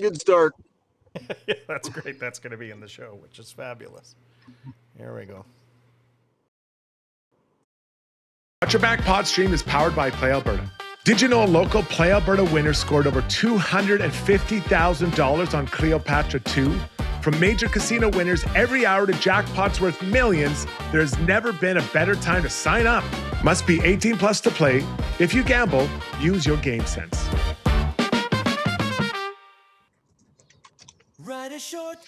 Good start. Yeah, that's great. That's going to be in the show, which is fabulous. Here we go. Watch Your Back Pod stream is powered by Play Alberta. Did you know a local Play Alberta winner scored over $250,000 on Cleopatra 2? From major casino winners every hour to jackpots worth millions, there's never been a better time to sign up. Must be 18 plus to play. If you gamble, use your game sense. Ride a short.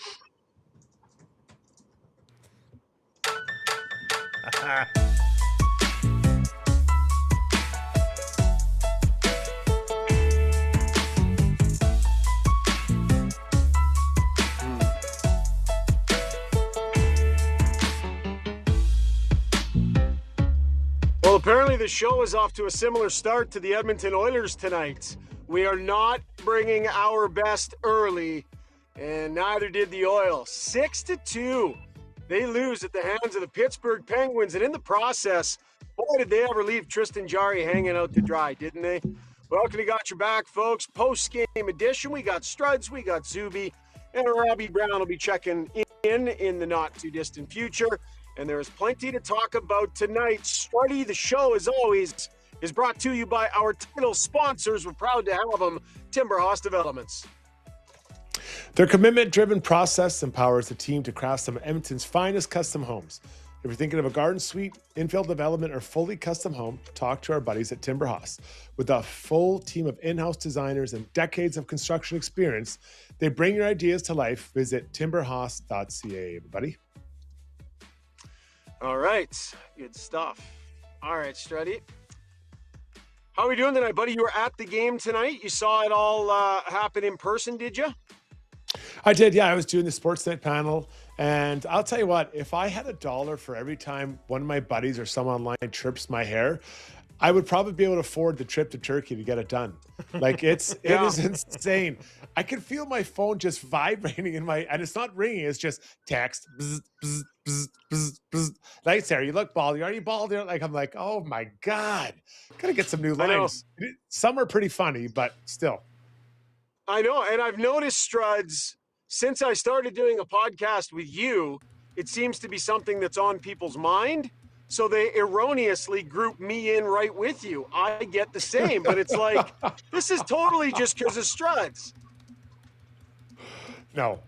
Well, apparently the show is off to a similar start to the Edmonton Oilers tonight. We are not bringing our best early, and neither did the Oil. 6-2. They lose at the hands of the Pittsburgh Penguins, and in the process, boy, did they ever leave Tristan Jarry hanging out to dry, didn't they? Welcome to Got Your Back, folks. Post-game edition. We got Struds, we got Zuby, and Robbie Brown will be checking in the not-too-distant future. And there is plenty to talk about tonight. Struddy, the show, as always, is brought to you by our title sponsors. We're proud to have them, Timber House Developments. Their commitment-driven process empowers the team to craft some of Edmonton's finest custom homes. If you're thinking of a garden suite, infill development, or fully custom home, talk to our buddies at Timber House. With a full team of in-house designers and decades of construction experience, they bring your ideas to life. Visit timberhouse.ca, everybody. All right, good stuff. All right, Struddy. How are we doing tonight, buddy? You were at the game tonight. You saw it all happen in person, did you? I did, yeah. I was doing the Sportsnet panel, and I'll tell you what, if I had $1 for every time one of my buddies or someone online trips my hair, I would probably be able to afford the trip to Turkey to get it done. Like it is insane. I can feel my phone just vibrating and it's not ringing. It's just text. Bzz, bzz, bzz, bzz, bzz. Like, Sarah, you look bald. Are you bald? Like, I'm like, oh my God, gotta get some new lines. Some are pretty funny, but still. I know, and I've noticed, Struds, since I started doing a podcast with you, it seems to be something that's on people's mind. So they erroneously group me in right with you. I get the same, but it's like, this is totally just because of Struds. No,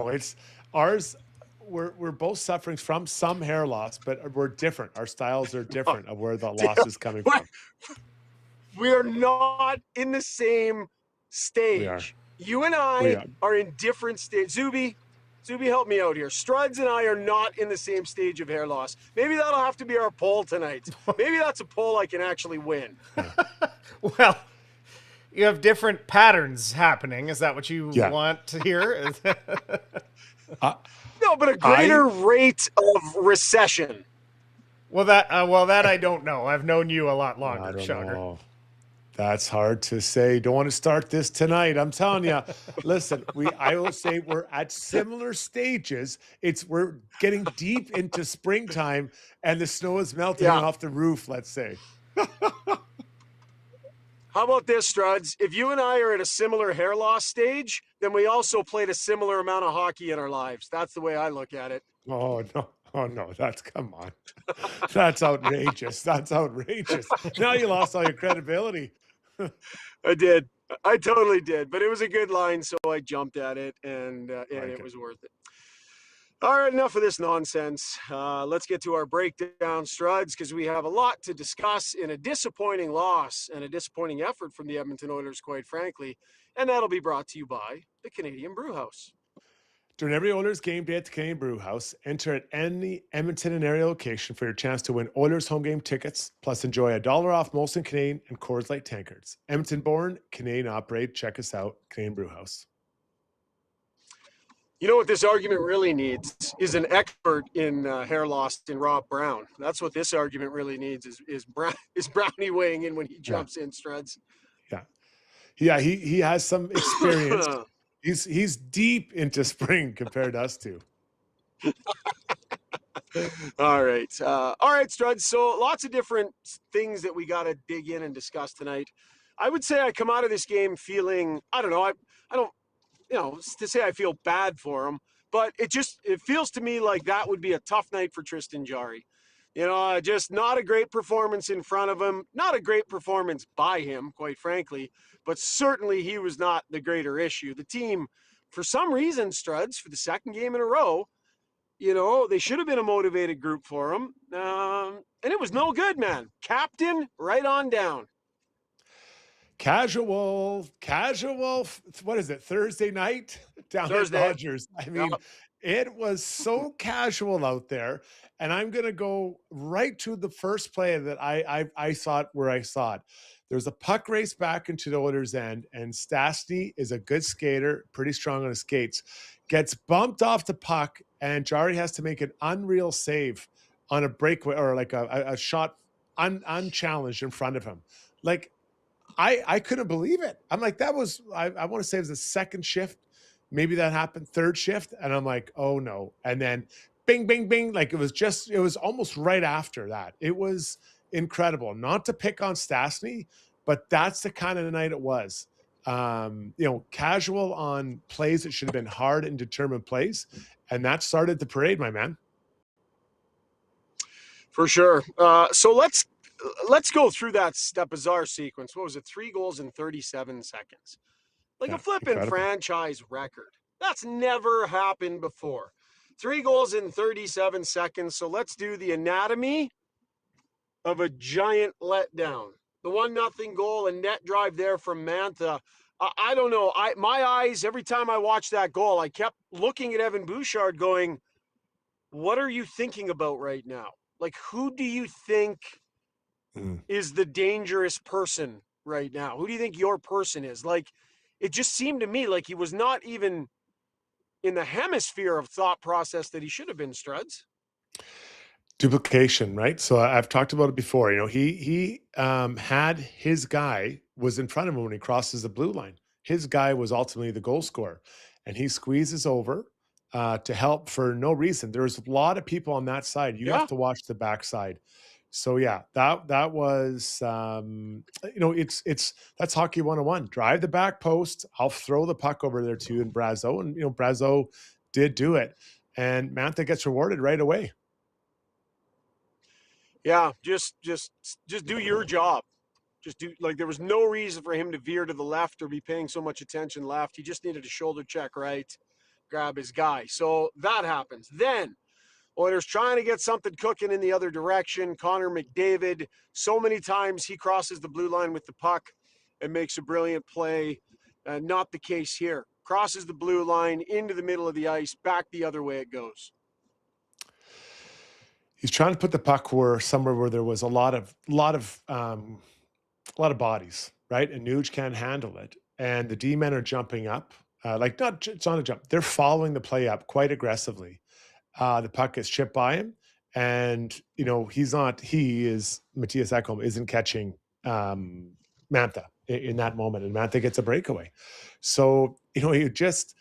it's ours. We're both suffering from some hair loss, but we're different. Our styles are different of where the loss is coming from. We are not in the same stage. We are. You and I are in different stages. Zuby, help me out here. Struds and I are not in the same stage of hair loss. Maybe that'll have to be our poll tonight. Maybe that's a poll I can actually win. Well, you have different patterns happening. Is that what you want to hear? No, but a greater rate of recession. Well, that I don't know. I've known you a lot longer, I don't Shogger. know. That's hard to say. Don't want to start this tonight. I'm telling you. Listen, I will say we're at similar stages. We're getting deep into springtime, and the snow is melting off the roof. Let's say. How about this, Struds? If you and I are at a similar hair loss stage, then we also played a similar amount of hockey in our lives. That's the way I look at it. Oh no! Come on. That's outrageous. That's outrageous. Now you lost all your credibility. I did. I totally did. But it was a good line, so I jumped at it, and it was worth it. All right, enough of this nonsense. Let's get to our breakdown, Struds, because we have a lot to discuss in a disappointing loss and a disappointing effort from the Edmonton Oilers, quite frankly. And that'll be brought to you by the Canadian Brewhouse. During every Oilers game day at the Canadian Brewhouse, enter at any Edmonton and area location for your chance to win Oilers home game tickets, plus enjoy $1 off Molson Canadian and Coors Light tankards. Edmonton born, Canadian operate. Check us out, Canadian Brewhouse. You know what this argument really needs is an expert in hair loss in Rob Brown. That's what this argument really needs is Brownie weighing in when he jumps in, Struds. Yeah, he has some experience. He's deep into spring compared to us two. All right, Struds. So lots of different things that we got to dig in and discuss tonight. I would say I come out of this game feeling, I don't know, I don't, to say I feel bad for him, but it feels to me like that would be a tough night for Tristan Jarry. Just not a great performance in front of him, not a great performance by him, quite frankly, but certainly he was not the greater issue. The team, for some reason, Struds, for the second game in a row, they should have been a motivated group for him. And it was no good, man. Captain, right on down. Casual, what is it, Thursday night down at Dodgers? I mean, It was so casual out there. And I'm going to go right to the first play that I saw it where I saw it. There's a puck race back into the Oilers' end, and Stastny is a good skater, pretty strong on his skates, gets bumped off the puck, and Jarry has to make an unreal save on a breakaway or like a shot unchallenged in front of him. Like, I couldn't believe it. I'm like, that was, I want to say it was the second shift. Maybe that happened, third shift. And I'm like, oh no. And then bing, bing, bing. Like it was almost right after that. It was incredible. Not to pick on Stastny, but that's the kind of night it was. Casual on plays that should have been hard and determined plays. And that started the parade, my man. For sure. So let's go through that bizarre sequence. What was it? 3 goals in 37 seconds. Like a flipping franchise record. That's never happened before. 3 goals in 37 seconds. So let's do the anatomy of a giant letdown. The 1-0 goal and net drive there from Mantha. I don't know. My eyes, every time I watched that goal, I kept looking at Evan Bouchard going, what are you thinking about right now? Like, who do you think is the dangerous person right now? Who do you think your person is? Like, it just seemed to me like he was not even in the hemisphere of thought process that he should have been, Struds. Duplication, right? So I've talked about it before. He had his guy was in front of him when he crosses the blue line. His guy was ultimately the goal scorer, and he squeezes over to help for no reason. There's a lot of people on that side. You have to watch the backside. So yeah, that was that's hockey 101. Drive the back post. I'll throw the puck over there too, and Brazeau, and Brazeau did do it, and Mantha gets rewarded right away. Yeah, just do your job. Just do, like, there was no reason for him to veer to the left or be paying so much attention left. He just needed a shoulder check right, grab his guy. So that happens. Then Oilers trying to get something cooking in the other direction. Connor McDavid, so many times he crosses the blue line with the puck and makes a brilliant play. Not the case here. Crosses the blue line into the middle of the ice, back the other way it goes. He's trying to put the puck somewhere where there was a lot of bodies, right? And Nuge can't handle it, and the D-men are jumping up, it's not a jump. They're following the play up quite aggressively. The puck is chipped by him, and Matthias Ekholm isn't catching Mantha in that moment, and Mantha gets a breakaway. So it's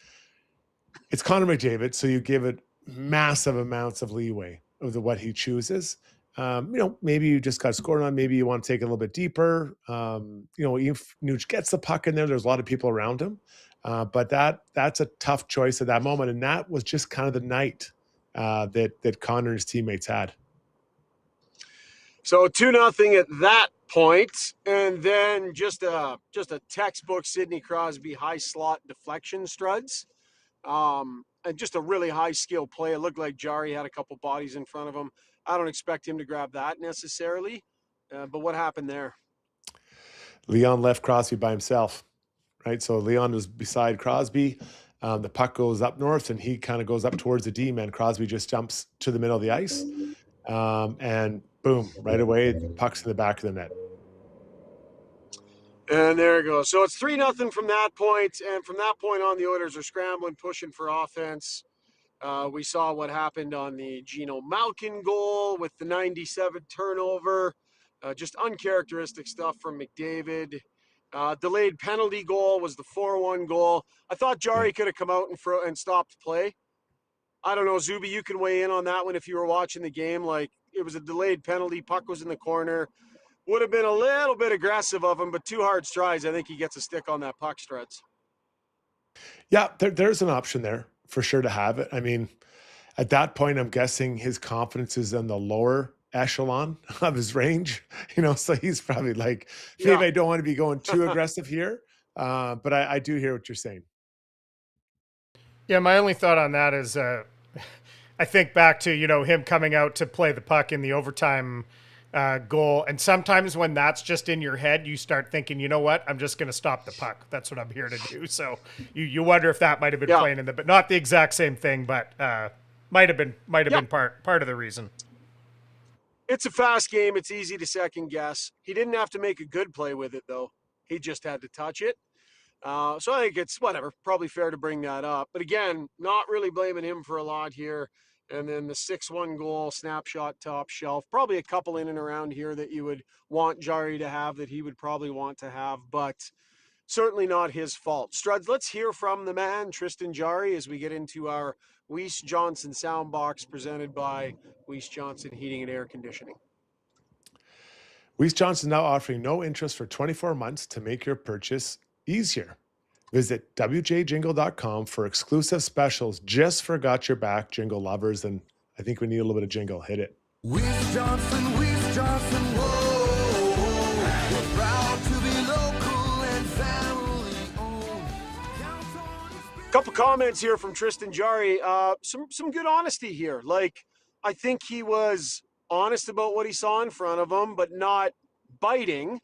Connor McDavid, so you give it massive amounts of leeway of what he chooses. Maybe you just got scored on. Maybe you want to take it a little bit deeper. If Nuge gets the puck in there's a lot of people around him, but that's a tough choice at that moment, and that was just kind of the night that Connor and his teammates had. So 2-0 at that point, and then just a textbook Sidney Crosby high slot deflection, Struds, and just a really high skill play. It looked like Jarry had a couple bodies in front of him. I don't expect him to grab that necessarily, but what happened there? Leon left Crosby by himself, right? So Leon was beside Crosby. The puck goes up north, and he kind of goes up towards the D-man. Crosby just jumps to the middle of the ice, and boom, right away, the puck's in the back of the net. And there it goes. So it's 3-0 from that point, and from that point on, the Oilers are scrambling, pushing for offense. We saw what happened on the Gino Malkin goal with the 97 turnover. Just uncharacteristic stuff from McDavid. Delayed penalty goal was the 4-1 goal. I thought Jarry could have come out and stopped play. I don't know, Zuby, you can weigh in on that one if you were watching the game. Like, it was a delayed penalty. Puck was in the corner. Would have been a little bit aggressive of him, but 2 hard strides. I think he gets a stick on that puck, Struds. Yeah, there's an option there for sure to have it. I mean, at that point, I'm guessing his confidence is in the lower echelon of his range, so he's probably like, Yeah. maybe I don't want to be going too aggressive here. But I do hear what you're saying. Yeah, my only thought on that is I think back to, him coming out to play the puck in the overtime goal. And sometimes when that's just in your head, you start thinking, you know what, I'm just going to stop the puck. That's what I'm here to do. So you wonder if that might have been playing in but not the exact same thing, but might have been part of the reason. It's a fast game. It's easy to second guess. He didn't have to make a good play with it, though. He just had to touch it. So I think it's whatever, probably fair to bring that up. But again, not really blaming him for a lot here. And then the 6-1 goal, snapshot, top shelf, probably a couple in and around here that you would want Jarry to have that he would probably want to have, but certainly not his fault. Struds, let's hear from the man, Tristan Jarry, as we get into our Weiss Johnson soundbox presented by Weiss Johnson Heating and Air Conditioning. Weiss Johnson now offering no interest for 24 months to make your purchase easier. Visit wjjingle.com for exclusive specials just for Got Your Back jingle lovers. And I think we need a little bit of jingle. Hit it. Weiss Johnson, whoa. We're proud to be local and family owned. Couple comments here from Tristan Jarry. Some good honesty here. Like, I think he was honest about what he saw in front of him, but not biting.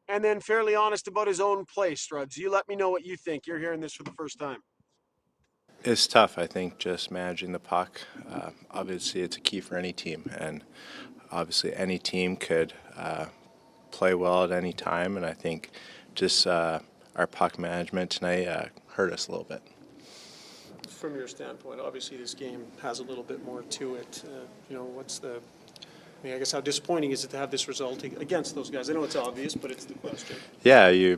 And then fairly honest about his own play, Struds. You let me know what you think. You're hearing this for the first time. It's tough, I think, just managing the puck. Obviously, it's a key for any team, and obviously any team could play well at any time, and I think just our puck management tonight hurt us a little bit. From your standpoint, obviously this game has a little bit more to it. I guess how disappointing is it to have this result against those guys? I know it's obvious, but it's the question. Yeah, you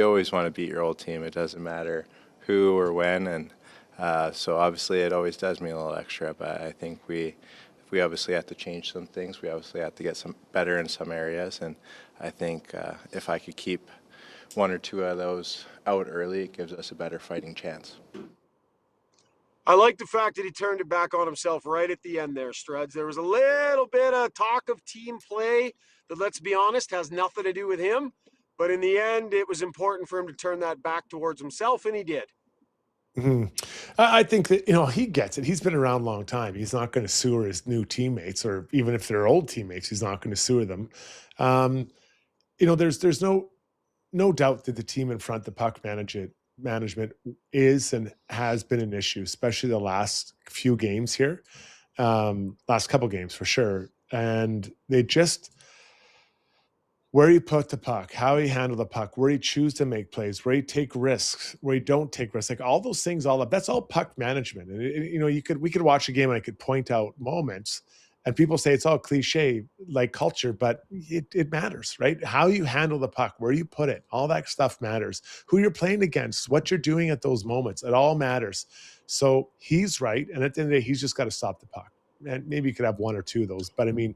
always want to beat your old team. It doesn't matter who or when, and so obviously it always does mean a little extra. But I think we obviously have to change some things. We obviously have to get some better in some areas, and I think if I could keep one or two of those out early, it gives us a better fighting chance. I like the fact that he turned it back on himself right at the end there, Struds. There was a little bit of talk of team play that, let's be honest, has nothing to do with him. But in the end, it was important for him to turn that back towards himself, and he did. Mm-hmm. I think that, he gets it. He's been around a long time. He's not going to sewer his new teammates, or even if they're old teammates, he's not going to sewer them. There's no doubt that the team in front, the puck management is and has been an issue, especially the last few games here, last couple games for sure. And they just, where you put the puck, how you handle the puck, where you choose to make plays, where you take risks, where you don't take risks, like all those things, that's all puck management. And we could watch a game and I could point out moments, and people say it's all cliche, like culture, but it matters, right? How you handle the puck, where you put it, all that stuff matters. Who you're playing against, what you're doing at those moments, it all matters. So he's right, and at the end of the day, he's just got to stop the puck. And maybe you could have one or two of those, but I mean,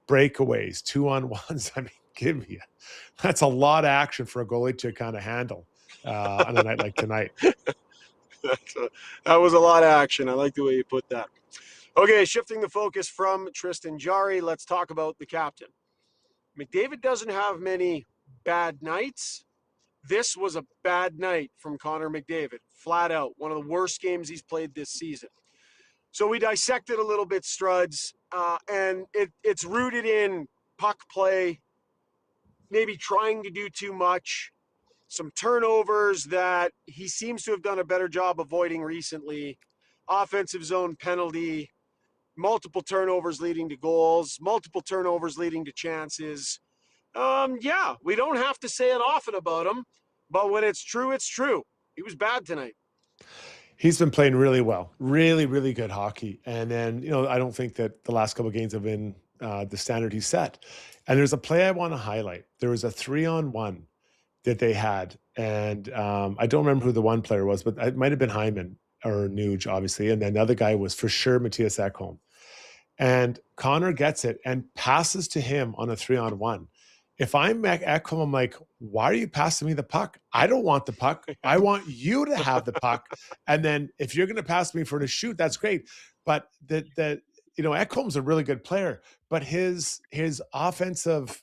breakaways, 2-on-1s, I mean, give me that's a lot of action for a goalie to kind of handle on a night like tonight. That was a lot of action. I like the way you put that. Okay, shifting the focus from Tristan Jarry, let's talk about the captain. McDavid doesn't have many bad nights. This was a bad night from Connor McDavid, flat out. One of the worst games he's played this season. So we dissected a little bit, Struds, and it's rooted in puck play, maybe trying to do too much, some turnovers that he seems to have done a better job avoiding recently, offensive zone penalty, multiple turnovers leading to goals, multiple turnovers leading to chances. We don't have to say it often about him, but when it's true, it's true. He was bad tonight. He's been playing really well, really, really good hockey. And then, I don't think that the last couple of games have been the standard he set. And there's a play I want to highlight. There was a 3-on-1 that they had. And I don't remember who the one player was, but it might have been Hyman or Nuge, obviously. And then the other guy was for sure Matthias Ekholm. And Connor gets it and passes to him on a 3-on-1. if I'm at home, I'm like, why are you passing me the puck? I don't want the puck. I want you to have the puck. And then if you're going to pass me for a shoot, that's great. But Ekholm's a really good player, but his offensive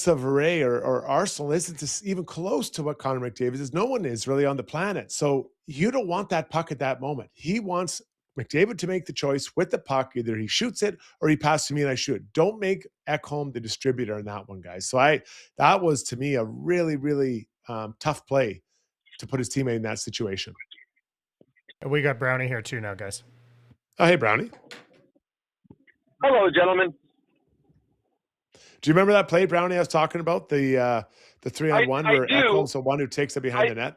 array or arsenal isn't even close to what Connor McDavid is. No one is really on the planet. So you don't want that puck at that moment. He wants McDavid to make the choice with the puck. Either he shoots it or he passes to me and I shoot. Don't make Ekholm the distributor in that one, guys. So that was, to me, a really, really tough play to put his teammate in that situation. And we got Brownie here too now, guys. Oh, hey, Brownie. Hello, gentlemen. Do you remember that play, Brownie, I was talking about? The 3-on-1 where Ekholm's the one who takes it behind the net?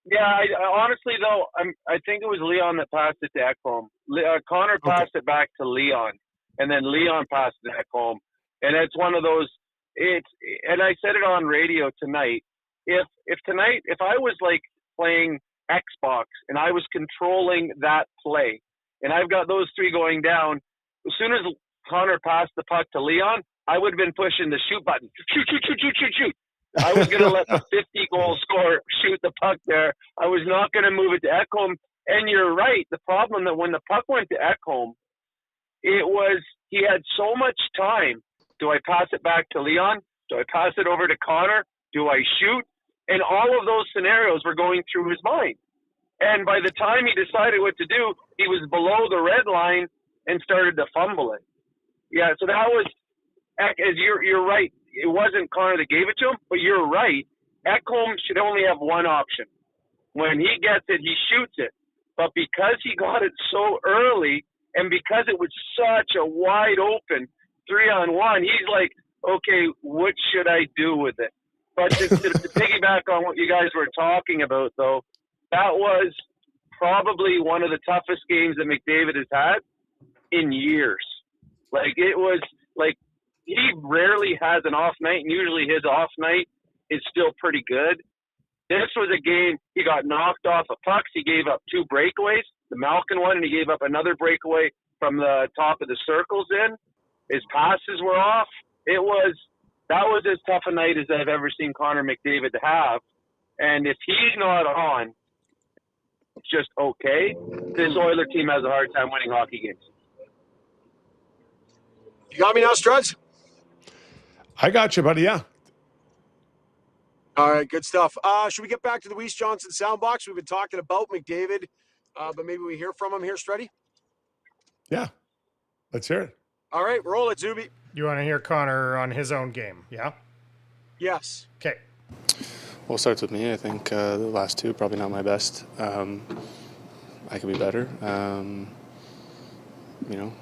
Yeah, I honestly, though, I think it was Leon that passed it to Ekholm. Connor passed it back to Leon, and then Leon passed it to Ekholm. And it's one of those, and I said it on radio tonight, if I was like playing Xbox and I was controlling that play, and I've got those three going down, as soon as Connor passed the puck to Leon, I would have been pushing the shoot button. Shoot. I was going to let the 50-goal scorer shoot the puck there. I was not going to move it to Ekholm. And you're right. The problem that when the puck went to Ekholm, he had so much time. Do I pass it back to Leon? Do I pass it over to Connor? Do I shoot? And all of those scenarios were going through his mind. And by the time he decided what to do, he was below the red line and started to fumble it. Yeah, so that was, as you're right, it wasn't Connor that gave it to him, but you're right. Ekholm should only have one option. When he gets it, he shoots it. But because he got it so early and because it was such a wide open 3-on-1, he's like, okay, what should I do with it? But to piggyback on what you guys were talking about, though, that was probably one of the toughest games that McDavid has had in years. Like, it was like he rarely has an off night, and usually his off night is still pretty good. This was a game he got knocked off of pucks. He gave up 2 breakaways, the Malkin one, and he gave up another breakaway from the top of the circles in. His passes were off. That was as tough a night as I've ever seen Connor McDavid have. And if he's not on, it's just okay. This Oiler team has a hard time winning hockey games. You got me now, Struds? I got you, buddy. Yeah. All right, good stuff. Should we get back to the Weiss Johnson soundbox? We've been talking about McDavid, but maybe we hear from him here, Struddy? Yeah. Let's hear it. All right, roll it, Zuby. You want to hear Connor on his own game, yeah? Yes. Okay. Well, it starts with me. I think the last 2, probably not my best. I could be better.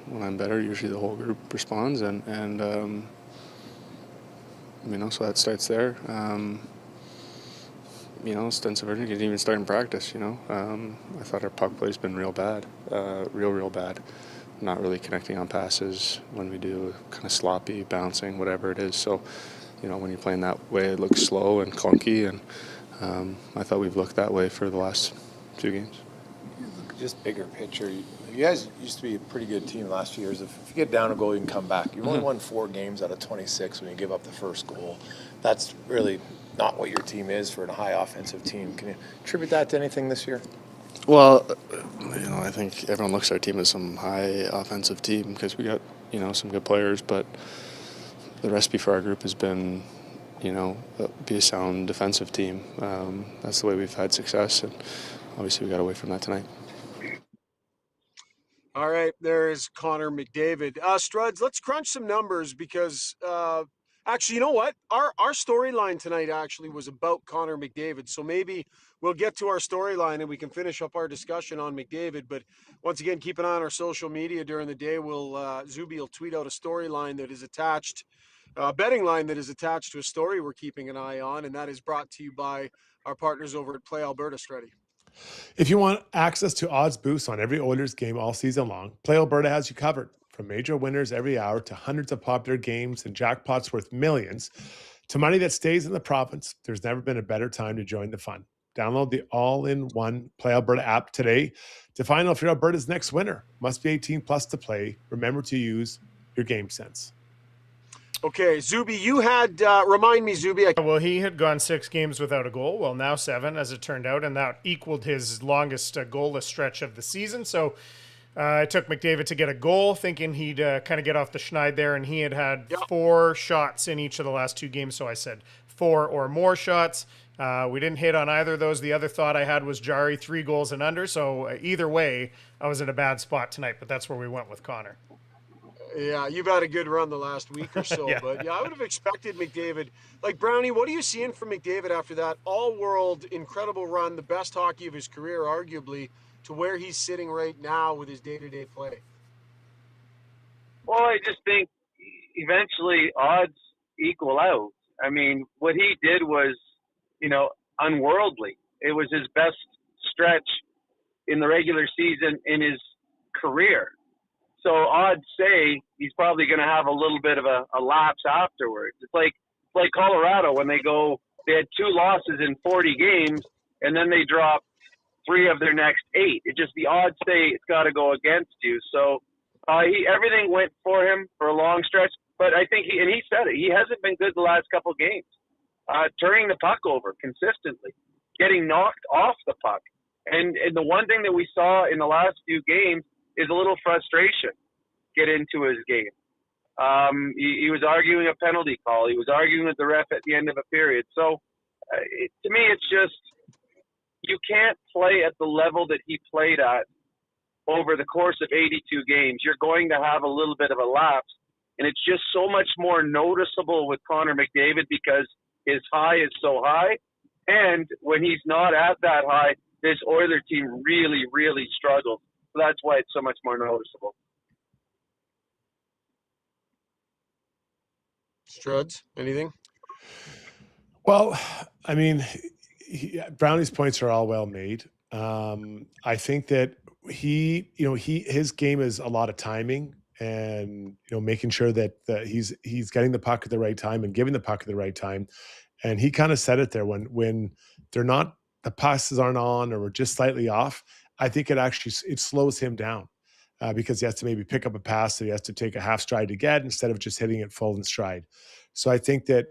When I'm better, usually the whole group responds, and so that starts there. Sense of urgency didn't even start in practice. I thought our puck play's been real bad, real bad. Not really connecting on passes. When we do, kind of sloppy, bouncing, whatever it is. So, when you're playing that way, it looks slow and clunky, and I thought we've looked that way for the last 2 games. Just bigger picture. You guys used to be a pretty good team the last few years. If you get down a goal, you can come back. You've only won 4 games out of 26 when you give up the first goal. That's really not what your team is for a high offensive team. Can you attribute that to anything this year? Well, I think everyone looks at our team as some high offensive team because we got, some good players, but the recipe for our group has been, be a sound defensive team. That's the way we've had success, and obviously we got away from that tonight. All right, there is Connor McDavid. Struds, let's crunch some numbers because actually, you know what? Our storyline tonight actually was about Connor McDavid. So maybe we'll get to our storyline and we can finish up our discussion on McDavid. But once again, keep an eye on our social media during the day. Zuby will tweet out a storyline that is attached, a betting line that is attached to a story we're keeping an eye on, and that is brought to you by our partners over at Play Alberta, Struddy. If you want access to odds boosts on every Oilers game all season long, Play Alberta has you covered. From major winners every hour to hundreds of popular games and jackpots worth millions to money that stays in the province, there's never been a better time to join the fun. Download the all-in-one Play Alberta app today to find out if you're Alberta's next winner. Must be 18 plus to play. Remember to use your game sense. Okay, Zuby, you had, remind me, Zuby. Well, he had gone 6 games without a goal. Well, now 7, as it turned out, and that equaled his longest goalless stretch of the season. So I took McDavid to get a goal, thinking he'd kind of get off the schneid there, and he had 4 shots in each of the last 2 games. So I said 4 or more shots. We didn't hit on either of those. The other thought I had was Jari, 3 goals and under. So either way, I was in a bad spot tonight, but that's where we went with Connor. Yeah, you've had a good run the last week or so, but yeah, I would have expected McDavid. Like, Brownie, what are you seeing from McDavid after that all-world incredible run, the best hockey of his career, arguably, to where he's sitting right now with his day-to-day play? Well, I just think eventually odds equal out. I mean, what he did was, unworldly. It was his best stretch in the regular season in his career. So odds say he's probably going to have a little bit of a lapse afterwards. It's like Colorado when they had 2 losses in 40 games, and then they drop 3 of their next 8. It just, the odds say it's got to go against you. So everything went for him for a long stretch. But I think he said it. He hasn't been good the last couple of games. Turning the puck over consistently, getting knocked off the puck. And the one thing that we saw in the last few games is a little frustration get into his game. He was arguing a penalty call. He was arguing with the ref at the end of a period. So to me, it's just, you can't play at the level that he played at over the course of 82 games. You're going to have a little bit of a lapse. And it's just so much more noticeable with Connor McDavid because his high is so high. And when he's not at that high, this Oilers team really, really struggles. So that's why it's so much more noticeable. Struds, anything? Well, I mean, Brownie's points are all well made. I think that his game is a lot of timing and making sure that he's getting the puck at the right time and giving the puck at the right time. And he kind of said it there when they're not, the passes aren't on or we're just slightly off. I think it slows him down because he has to maybe pick up a pass that he has to take a half stride to get instead of just hitting it full in stride. So I think that,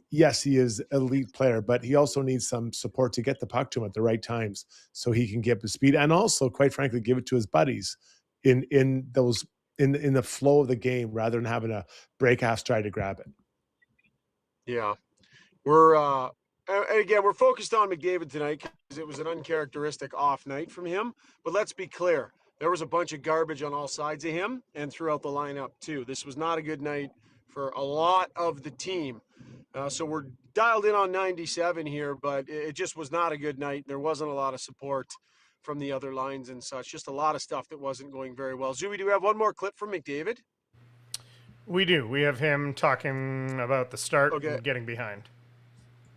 yes, he is an elite player, but he also needs some support to get the puck to him at the right times so he can get the speed and also, quite frankly, give it to his buddies in the flow of the game rather than having to break half stride to grab it. Yeah. We're focused on McDavid tonight because it was an uncharacteristic off night from him. But let's be clear. There was a bunch of garbage on all sides of him and throughout the lineup too. This was not a good night for a lot of the team. So we're dialed in on 97 here, but it just was not a good night. There wasn't a lot of support from the other lines and such. Just a lot of stuff that wasn't going very well. Zooey, do we have one more clip from McDavid? We do. We have him talking about the start and getting behind.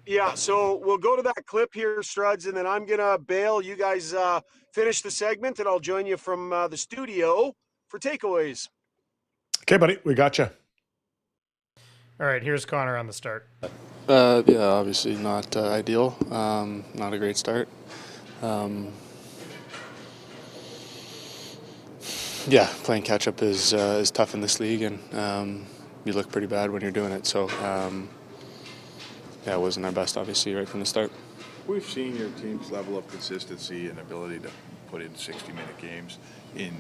Yeah, so we'll go to that clip here, Struds, and then I'm going to bail. You guys finish the segment, and I'll join you from the studio for takeaways. Okay, buddy. We got you. All right, here's Connor on the start. Yeah, obviously not ideal. Not a great start. Yeah, playing catch-up is tough in this league, and you look pretty bad when you're doing it. So, yeah, it wasn't our best, obviously, right from the start. We've seen your team's level of consistency and ability to put in 60-minute games in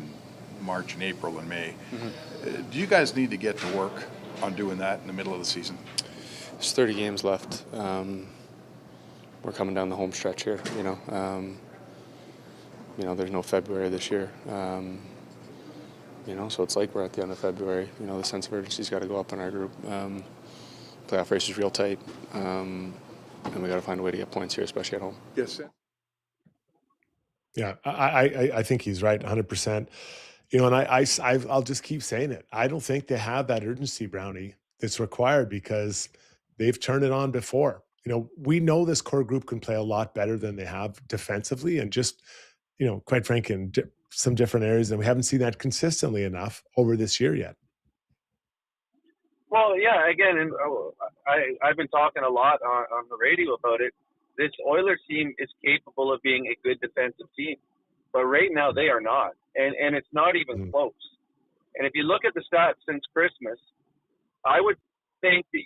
March and April and May. Mm-hmm. Do you guys need to get to work on doing that in the middle of the season? There's 30 games left. We're coming down the home stretch here, there's no February this year. So it's like we're at the end of February. The sense of urgency's got to go up in our group. Playoff race is real tight, and we got to find a way to get points here, especially at home. Yes, sir. Yeah, I think he's right, 100%. And I'll just keep saying it. I don't think they have that urgency, Brownie, that's required because they've turned it on before. We know this core group can play a lot better than they have defensively, and just, quite frankly, in some different areas, and we haven't seen that consistently enough over this year yet. Well, yeah, again, and I've been talking a lot on the radio about it. This Oilers team is capable of being a good defensive team, but right now they are not, and it's not even close. And if you look at the stats since Christmas, I would think that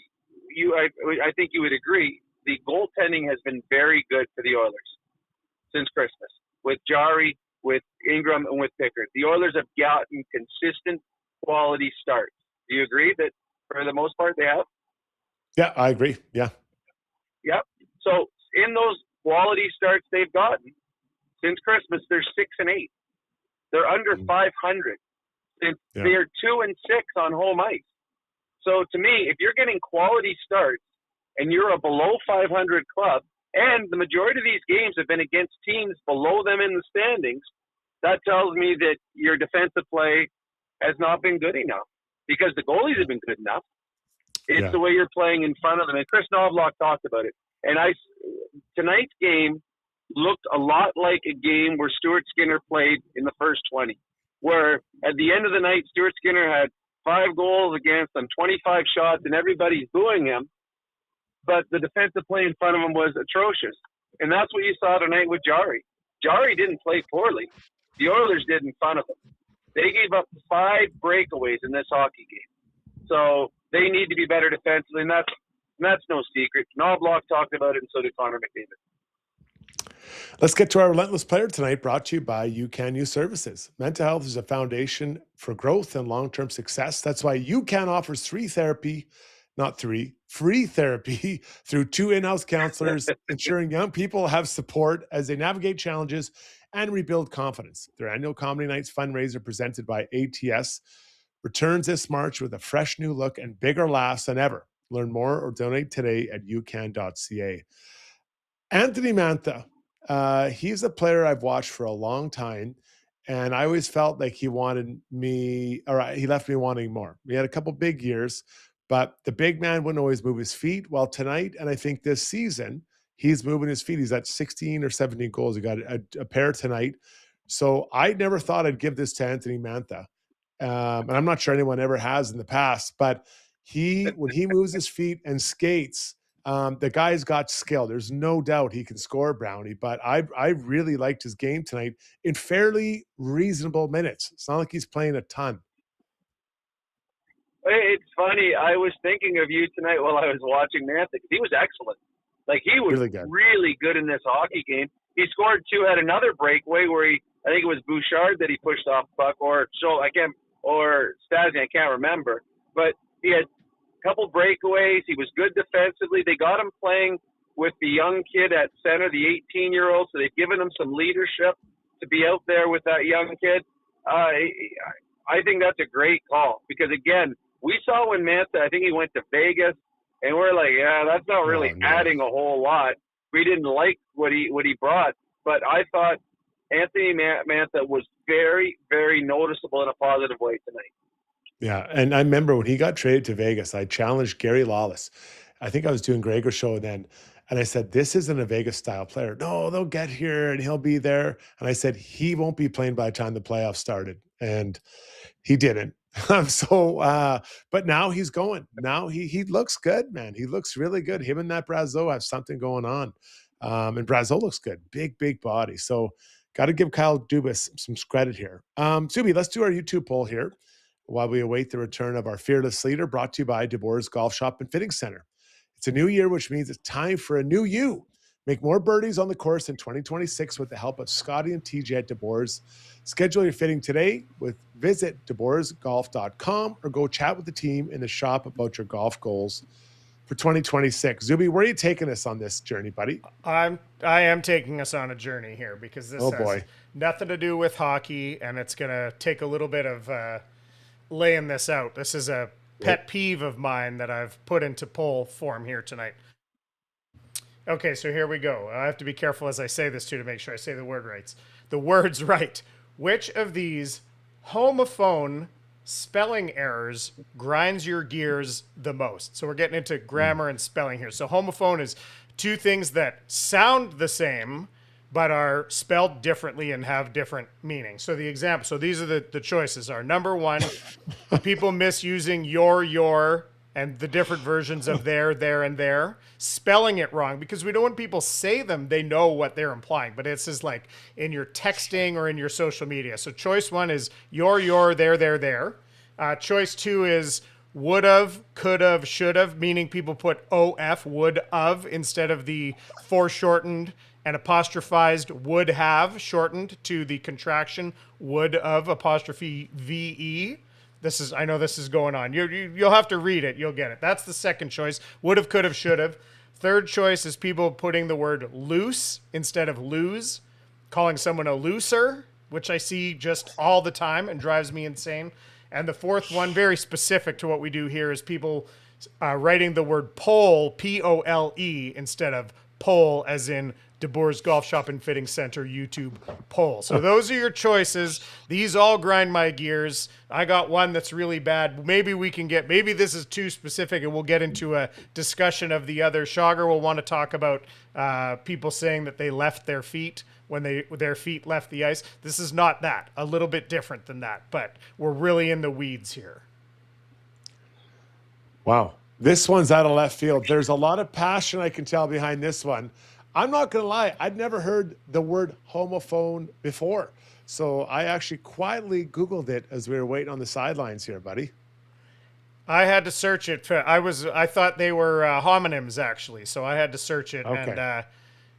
I think you would agree, the goaltending has been very good for the Oilers since Christmas. With Jari, with Ingram, and with Pickard. The Oilers have gotten consistent quality starts. Do you agree that for the most part they have? Yeah, I agree. Yeah. Yep. So in those quality starts they've gotten since Christmas, they're 6-8. They're under 500. They're 2-6 on home ice. So to me, if you're getting quality starts and you're a below 500 club, and the majority of these games have been against teams below them in the standings, that tells me that your defensive play has not been good enough because the goalies have been good enough. It's the way you're playing in front of them. And Chris Novak talked about it. And tonight's game looked a lot like a game where Stuart Skinner played in the first 20, where at the end of the night, Stuart Skinner had 5 goals against them, 25 shots, and everybody's booing him. But the defensive play in front of him was atrocious. And that's what you saw tonight with Jari. Jari didn't play poorly. The Oilers did in front of him. They gave up 5 breakaways in this hockey game. So they need to be better defensively, and that's no secret. Knobloch talked about it, and so did Connor McDavid. Let's get to our Relentless Player tonight, brought to you by UCAN Youth Services. Mental health is a foundation for growth and long-term success. That's why UCAN offers free therapy through 2 in-house counselors, ensuring young people have support as they navigate challenges and rebuild confidence. Their annual Comedy Nights fundraiser presented by ATS returns this March with a fresh new look and bigger laughs than ever. Learn more or donate today at ucan.ca. Anthony Mantha, he's a player I've watched for a long time, and I always felt like he left me wanting more. We had a couple big years, but the big man wouldn't always move his feet. Well, tonight, and I think this season, he's moving his feet. He's at 16 or 17 goals. He got a pair tonight. So I never thought I'd give this to Anthony Mantha. And I'm not sure anyone ever has in the past, but when he moves his feet and skates, the guy's got skill. There's no doubt he can score, Brownie, but I really liked his game tonight in fairly reasonable minutes. It's not like he's playing a ton. It's funny. I was thinking of you tonight while I was watching Mantha. He was excellent. Like, he was really good in this hockey game. He scored 2, had another breakaway where I think it was Bouchard that he pushed off the puck, or Stasi, I can't remember. But he had a couple breakaways. He was good defensively. They got him playing with the young kid at center, the 18-year-old, so they've given him some leadership to be out there with that young kid. I think that's a great call because, again, we saw when Mantha, I think he went to Vegas, and we're like, yeah, that's not really adding a whole lot. We didn't like what he brought, but I thought Anthony Mantha was very, very noticeable in a positive way tonight. Yeah, and I remember when he got traded to Vegas, I challenged Gary Lawless. I think I was doing Gregor's show then, and I said, this isn't a Vegas-style player. No, they'll get here, and he'll be there. And I said, he won't be playing by the time the playoffs started, and he didn't. But now he's going. Now he looks good, man. He looks really good. Him and that Brazeau have something going on. And Brazeau looks good. Big body. So got to give Kyle Dubas some credit here. Subi, let's do our YouTube poll here while we await the return of our fearless leader, brought to you by DeBoer's Golf Shop and Fitting Center. It's a new year, which means it's time for a new you. Make more birdies on the course in 2026 with the help of Scotty and TJ at DeBoer's. Schedule your fitting today visit DeBoersGolf.com or go chat with the team in the shop about your golf goals for 2026. Zuby, where are you taking us on this journey, buddy? I am taking us on a journey here because this has nothing to do with hockey, and it's going to take a little bit of laying this out. This is a pet peeve of mine that I've put into poll form here tonight. Okay, so here we go. I have to be careful as I say this, too, to make sure I say the words right. Which of these homophone spelling errors grinds your gears the most? So we're getting into grammar and spelling here. So homophone is 2 things that sound the same but are spelled differently and have different meanings. So the example, so these are the choices are: number 1, people misusing your, and the different versions of there, and there, spelling it wrong, because we know when people say them, they know what they're implying, but it's just like in your texting or in your social media. So choice 1 is your, there. Choice 2 is would've, could've, should've, meaning people put OF, would of, instead of the foreshortened and apostrophized would have, shortened to the contraction would of apostrophe VE. I know this is going on. You'll have to read it. You'll get it. That's the second choice. Would've, could've, should've. Third choice is people putting the word loose instead of lose, calling someone a looser, which I see just all the time and drives me insane. And the fourth one, very specific to what we do here, is people writing the word pole, P-O-L-E, instead of pole, as in De Boer's Golf Shop and Fitting Center YouTube pole. So those are your choices. These all grind my gears. I got one that's really bad. Maybe this is too specific and we'll get into a discussion of the other. Schauger will want to talk about people saying that they left their feet when their feet left the ice. This is not that. A little bit different than that, but we're really in the weeds here. Wow. This one's out of left field. There's a lot of passion I can tell behind this one. I'm not going to lie. I'd never heard the word homophone before. So I actually quietly Googled it as we were waiting on the sidelines here, buddy. I had to search it. I thought they were homonyms, actually. So I had to search it. Okay. And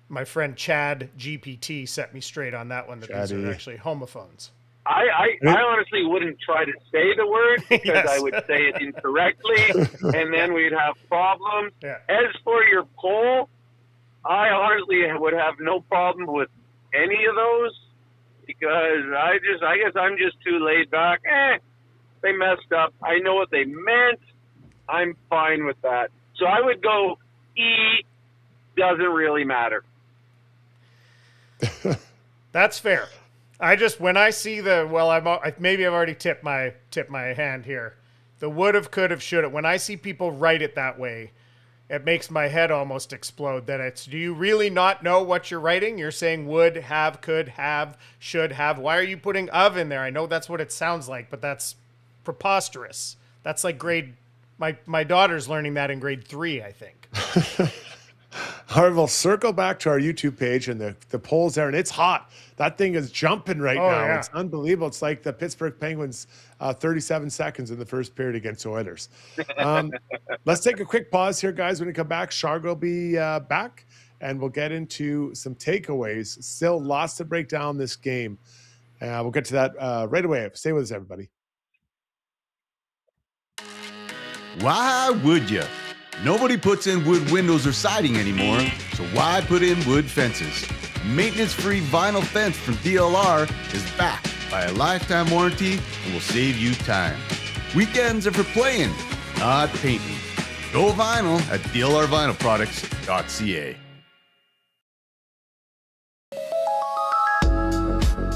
my friend Chad GPT set me straight on that one, that these are actually homophones. I honestly wouldn't try to say the word because yes. I would say it incorrectly, and then we'd have problems. Yeah. As for your poll, I honestly would have no problem with any of those because I guess I'm just too laid back. They messed up. I know what they meant. I'm fine with that. So I would go E, doesn't really matter. That's fair. When I see maybe I've already tipped my hand here. The would've, could've, should've. When I see people write it that way, it makes my head almost explode. Do you really not know what you're writing? You're saying would, have, could, have, should, have. Why are you putting of in there? I know that's what it sounds like, but that's preposterous. That's like my daughter's learning that in grade 3, I think. All right, we'll circle back to our YouTube page and the polls there, and it's hot. That thing is jumping now. Yeah. It's unbelievable. It's like the Pittsburgh Penguins 37 seconds in the first period against the Oilers. Let's take a quick pause here, guys. When we come back, Schauger will be back, and we'll get into some takeaways. Still lots to break down this game. We'll get to that right away. Stay with us, everybody. Why would you? Nobody puts in wood windows or siding anymore, so why put in wood fences? Maintenance-free vinyl fence from DLR is backed by a lifetime warranty and will save you time. Weekends are for playing, not painting. Go vinyl at dlrvinylproducts.ca.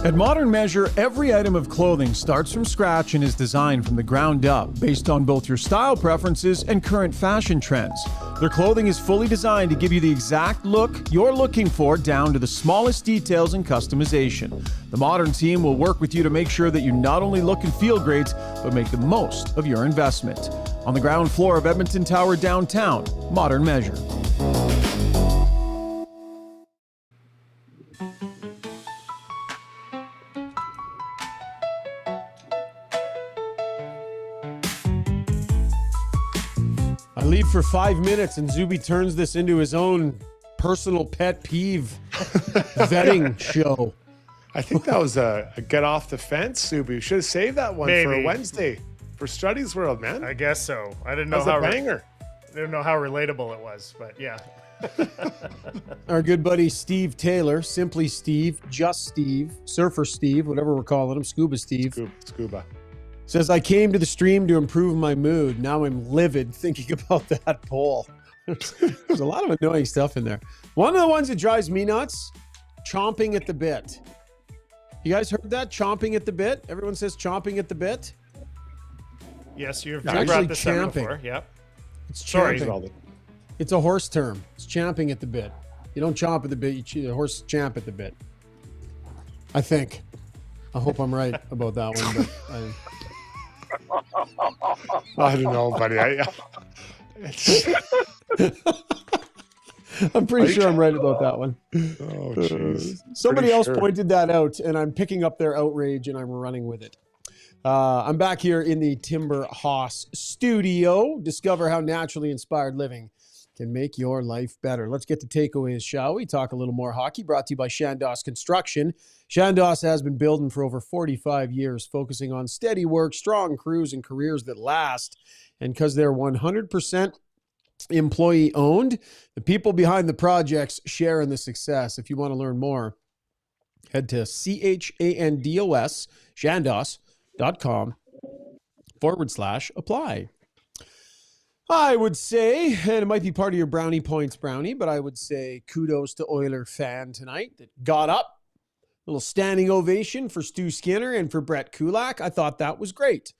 At Modern Measure, every item of clothing starts from scratch and is designed from the ground up, based on both your style preferences and current fashion trends. Their clothing is fully designed to give you the exact look you're looking for, down to the smallest details and customization. The Modern team will work with you to make sure that you not only look and feel great, but make the most of your investment. On the ground floor of Edmonton Tower downtown, Modern Measure. I leave for 5 minutes and Zuby turns this into his own personal pet peeve vetting show. I think that was a get off the fence, Zuby. You should have saved that one for a Wednesday for Struddy's World, man. I guess so. I didn't know how banger. I didn't know how relatable it was, but yeah. Our good buddy Steve Taylor, Simply Steve, Just Steve, Surfer Steve, whatever we're calling him, Scuba Steve. Scuba. Says, I came to the stream to improve my mood. Now I'm livid thinking about that poll. There's a lot of annoying stuff in there. One of the ones that drives me nuts, chomping at the bit. You guys heard that? Chomping at the bit? Everyone says chomping at the bit? Yes, you've brought this up before. Yep. It's champing. It's a horse term. It's champing at the bit. You don't chomp at the bit. The horse champ at the bit. I think. I hope I'm right about that one. But I don't know, buddy. I'm pretty sure I'm right about that one. Oh, jeez. Somebody else pointed that out, and I'm picking up their outrage, and I'm running with it. I'm back here in the Timber Hoss studio. Discover how naturally inspired living can make your life better. Let's get to takeaways, shall we? Talk a little more hockey, brought to you by Shandos Construction. Shandos has been building for over 45 years, focusing on steady work, strong crews, and careers that last. And because they're 100% employee-owned, the people behind the projects share in the success. If you want to learn more, head to CHANDOS, shandos.com/apply. I would say, and it might be part of your Brownie Points, Brownie, but I would say kudos to Oiler fan tonight that got up. A little standing ovation for Stu Skinner and for Brett Kulak. I thought that was great.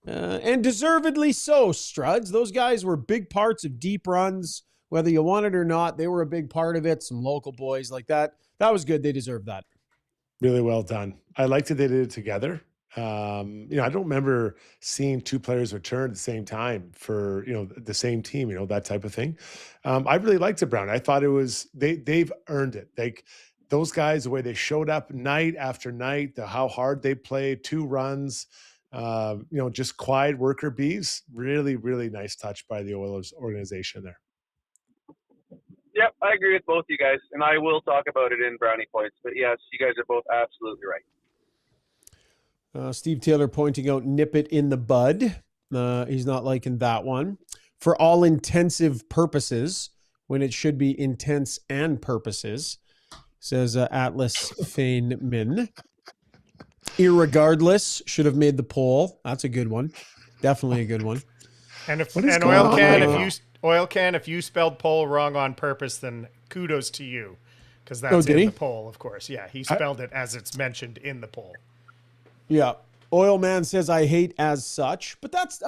And deservedly so, Struds. Those guys were big parts of deep runs. Whether you want it or not, they were a big part of it. Some local boys like that. That was good. They deserved that. Really well done. I liked that they did it together. I don't remember seeing two players return at the same time for, the same team, that type of thing. I really liked it, Brown. I thought it was, they've earned it. Like those guys, the way they showed up night after night, how hard they played, 2 runs, just quiet worker bees. Really, really nice touch by the Oilers organization there. Yep, I agree with both you guys, and I will talk about it in Brownie Points. But yes, you guys are both absolutely right. Steve Taylor pointing out nip it in the bud. He's not liking that one. For all intensive purposes, when it should be intense and purposes, says Atlas Feynman. Irregardless, should have made the poll. That's a good one. Definitely a good one. And Oil Can, if you spelled poll wrong on purpose, then kudos to you. Because that's in the poll, of course. Yeah, he spelled it as it's mentioned in the poll. Yeah. Oil Man says, I hate as such. But that's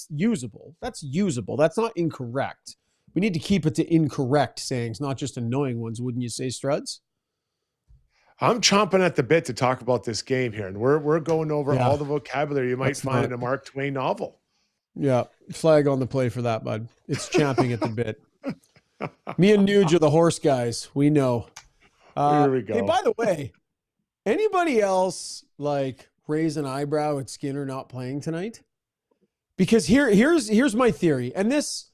usable. That's usable. That's not incorrect. We need to keep it to incorrect sayings, not just annoying ones, wouldn't you say, Struds? I'm chomping at the bit to talk about this game here. And we're going over all the vocabulary you might find in a Mark Twain novel. Yeah. Flag on the play for that, bud. It's champing at the bit. Me and Nuge are the horse guys. We know. Here we go. Hey, by the way, anybody else raise an eyebrow at Skinner not playing tonight? Because here's my theory, and this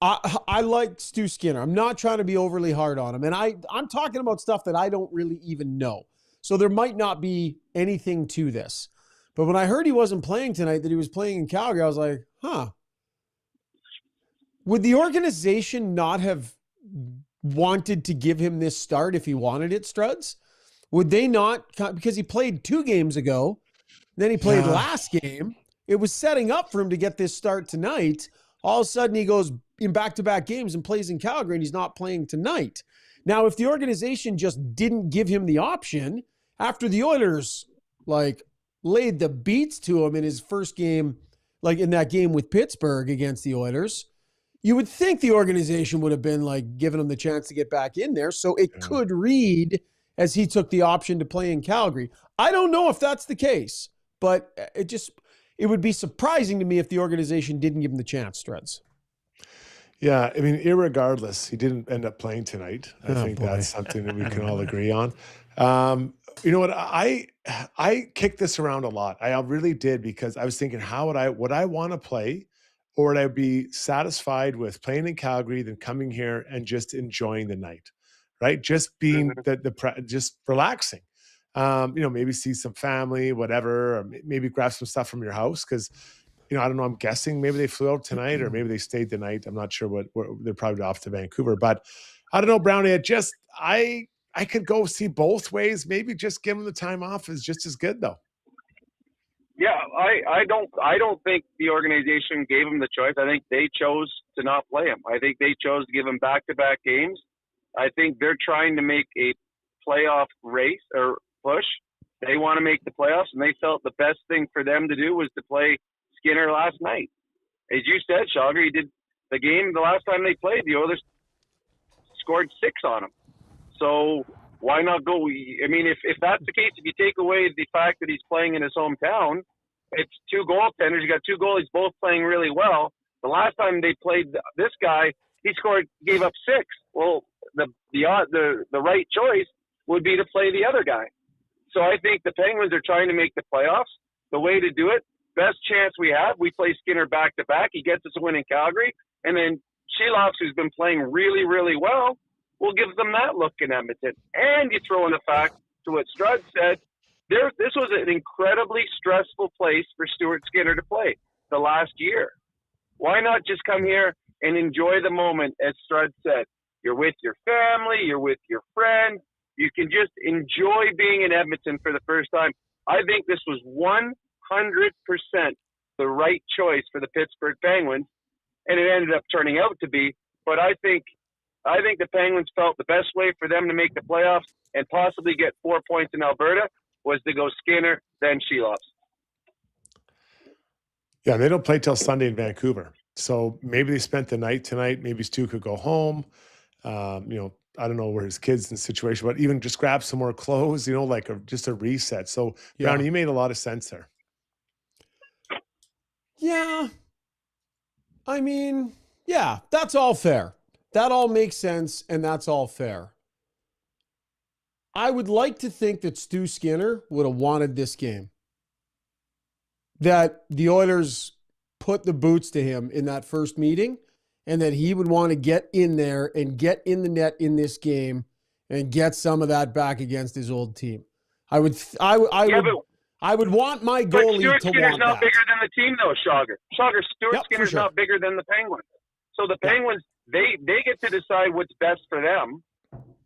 I like Stu Skinner. I'm not trying to be overly hard on him, and I'm talking about stuff that I don't really even know. So there might not be anything to this. But when I heard he wasn't playing tonight, that he was playing in Calgary, I was like, huh. Would the organization not have wanted to give him this start if he wanted it, Struds? Would they not? Because he played 2 games ago, then he played last game. It was setting up for him to get this start tonight. All of a sudden, he goes in back-to-back games and plays in Calgary, and he's not playing tonight. Now, if the organization just didn't give him the option after the Oilers, laid the beats to him in his first game, in that game with Pittsburgh against the Oilers, you would think the organization would have been giving him the chance to get back in there. So it could read as he took the option to play in Calgary. I don't know if that's the case, but it would be surprising to me if the organization didn't give him the chance, Struds. Yeah, I mean, irregardless, he didn't end up playing tonight. I think that's something that we can all agree on. You know what? I kicked this around a lot. I really did, because I was thinking, would I want to play, or would I be satisfied with playing in Calgary, then coming here and just enjoying the night, right? Just being just relaxing. Maybe see some family, whatever, or maybe grab some stuff from your house. Cause I don't know, I'm guessing maybe they flew out tonight, or maybe they stayed the night. I'm not sure they're probably off to Vancouver, but I don't know, Brownie. I could go see both ways. Maybe just give them the time off is just as good though. Yeah, I don't think the organization gave him the choice. I think they chose to not play him. I think they chose to give him back-to-back games. I think they're trying to make a playoff race or push. They want to make the playoffs, and they felt the best thing for them to do was to play Skinner last night. As you said, Shogger, he did the game the last time they played. The Oilers scored 6 on him. So why not go? I mean, if that's the case, if you take away the fact that he's playing in his hometown, it's 2 goaltenders. You got 2 goalies both playing really well. The last time they played this guy, he gave up 6. Well, the right choice would be to play the other guy. So I think the Penguins are trying to make the playoffs. The way to do it best chance we have, we play Skinner back-to-back. He gets us a win in Calgary. And then Sheloff, who's been playing really, really well, will give them that look in Edmonton. And you throw in the fact to what Strud said, this was an incredibly stressful place for Stuart Skinner to play the last year. Why not just come here and enjoy the moment, as Strud said? You're with your family, you're with your friends. You can just enjoy being in Edmonton for the first time. I think this was 100% the right choice for the Pittsburgh Penguins, and it ended up turning out to be. But I think the Penguins felt the best way for them to make the playoffs and possibly get 4 points in Alberta was to go Skinner, then Sheloff. Yeah, they don't play till Sunday in Vancouver. So maybe they spent the night tonight. Maybe Stu could go home. I don't know where his kid's in the situation, but even just grab some more clothes, like just a reset. So, Yeah. Brownie, you made a lot of sense there. Yeah. I mean, yeah, that's all fair. That all makes sense, and that's all fair. I would like to think that Stu Skinner would have wanted this game. That the Oilers put the boots to him in that first meeting, and that he would want to get in there and get in the net in this game and get some of that back against his old team. I would want my goalie Stuart to Skinner's want not that. bigger than the team, though, Schauger. Stuart Skinner's not bigger than the Penguins. So the Penguins, they get to decide what's best for them.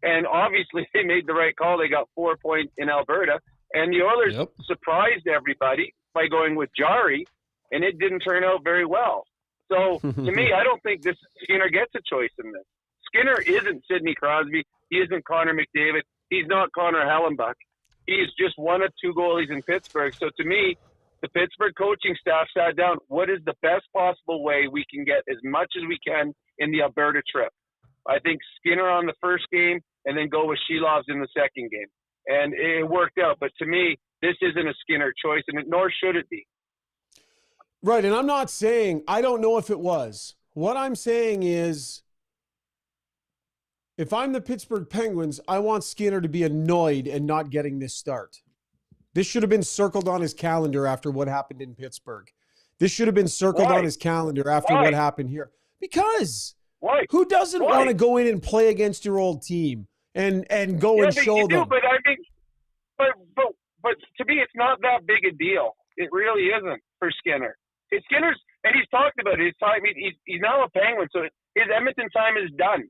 And obviously, they made the right call. They got 4 points in Alberta. And the Oilers surprised everybody by going with Jari, and it didn't turn out very well. So, to me, I don't think this Skinner gets a choice in this. Skinner isn't Sidney Crosby. He isn't Connor McDavid. He's not Connor Hellenbuck. He is just one of two goalies in Pittsburgh. So, to me, the Pittsburgh coaching staff sat down, what is the best possible way we can get as much as we can in the Alberta trip? I think Skinner on the first game and then go with Shelovs in the second game. And it worked out. But to me, this isn't a Skinner choice, and nor should it be. Right, and I'm not saying, I don't know if it was. What I'm saying is, if I'm the Pittsburgh Penguins, I want Skinner to be annoyed and not getting this start. This should have been circled on his calendar after what happened in Pittsburgh. This should have been circled on his calendar after what happened here. Because who doesn't want to go in and play against your old team and go and show them? But I think, but to me, it's not that big a deal. It really isn't for Skinner. Skinner's, and he's talked about his time. He's now a Penguin, so his Edmonton time is done.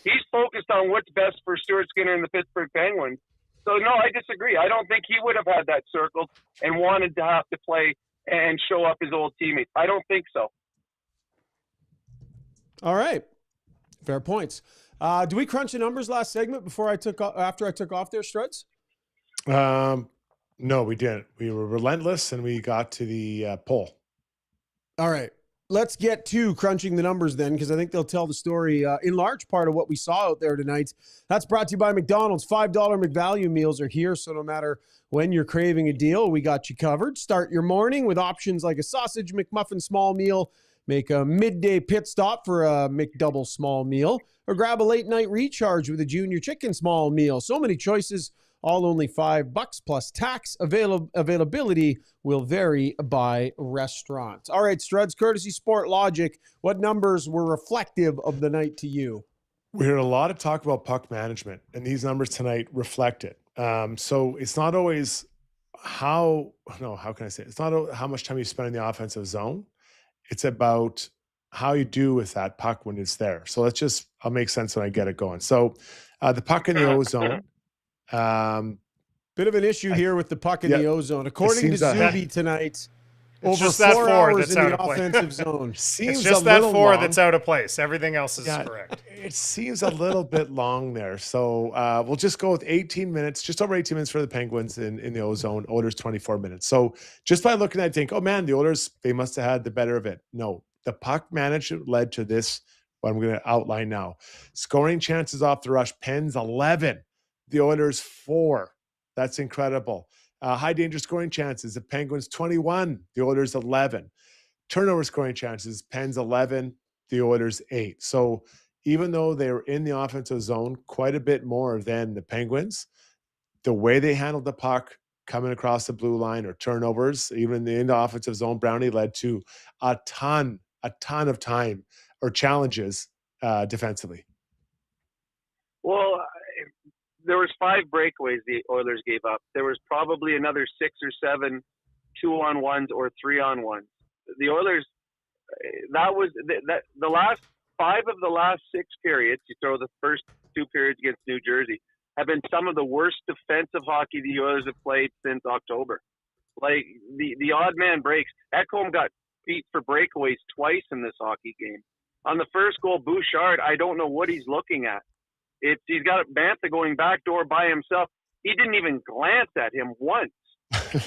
He's focused on what's best for Stuart Skinner and the Pittsburgh Penguins. So, no, I disagree. I don't think he would have had that circled and wanted to have to play and show up his old teammates. I don't think so. All right. Fair points. Do we crunch the numbers last segment after I took off there, Struds? No, we didn't. We were relentless, and we got to the poll. All right. Let's get to crunching the numbers then, because I think they'll tell the story in large part of what we saw out there tonight. That's brought to you by McDonald's. $5 McValue meals are here, so no matter when you're craving a deal, we got you covered. Start your morning with options like a sausage McMuffin small meal, make a midday pit stop for a McDouble small meal, or grab a late night recharge with a junior chicken small meal. So many choices, all only $5 plus tax. Availability will vary by restaurant. All right, Struds, courtesy Sport Logic, what numbers were reflective of the night to you? We heard a lot of talk about puck management, and these numbers tonight reflect it. So it's not always how can I say it? It's not how much time you spend in the offensive zone. It's about how you do with that puck when it's there. So I'll make sense when I get it going. So the puck in the O zone. Bit of an issue here with the puck in the O zone. According to Zuby tonight, it's over just that 4 four hours that's in out the of place. offensive zone. Seems it's just a that little 4 long. that's out of place. Everything else is correct. It seems a little bit long there. So we'll just go with 18 minutes, just over 18 minutes for the Penguins in the O zone. Oilers 24 minutes. So just by looking at it, I think, oh man, the Oilers, they must have had the better of it. No, the puck management led to this, what I'm going to outline now. Scoring chances off the rush, Pens 11, the Oilers 4. That's incredible. High danger scoring chances, the Penguins 21, the Oilers 11. Turnover scoring chances, Pens 11, the Oilers 8. So even though they were in the offensive zone quite a bit more than the Penguins, the way they handled the puck coming across the blue line or turnovers. Even in the offensive zone, Brownie led to a ton of time or challenges defensively. Well, there was 5 breakaways the Oilers gave up. There was probably another 6 or 7 2-on-1s or 3-on-1s. The Oilers, that was the last 5 of the last 6 periods. You throw the first 2 periods against New Jersey, have been some of the worst defensive hockey the Oilers have played since October. Like the odd man breaks. Ekholm got beat for breakaways twice in this hockey game. On the first goal, Bouchard, I don't know what he's looking at. He's got Bantha going backdoor by himself. He didn't even glance at him once.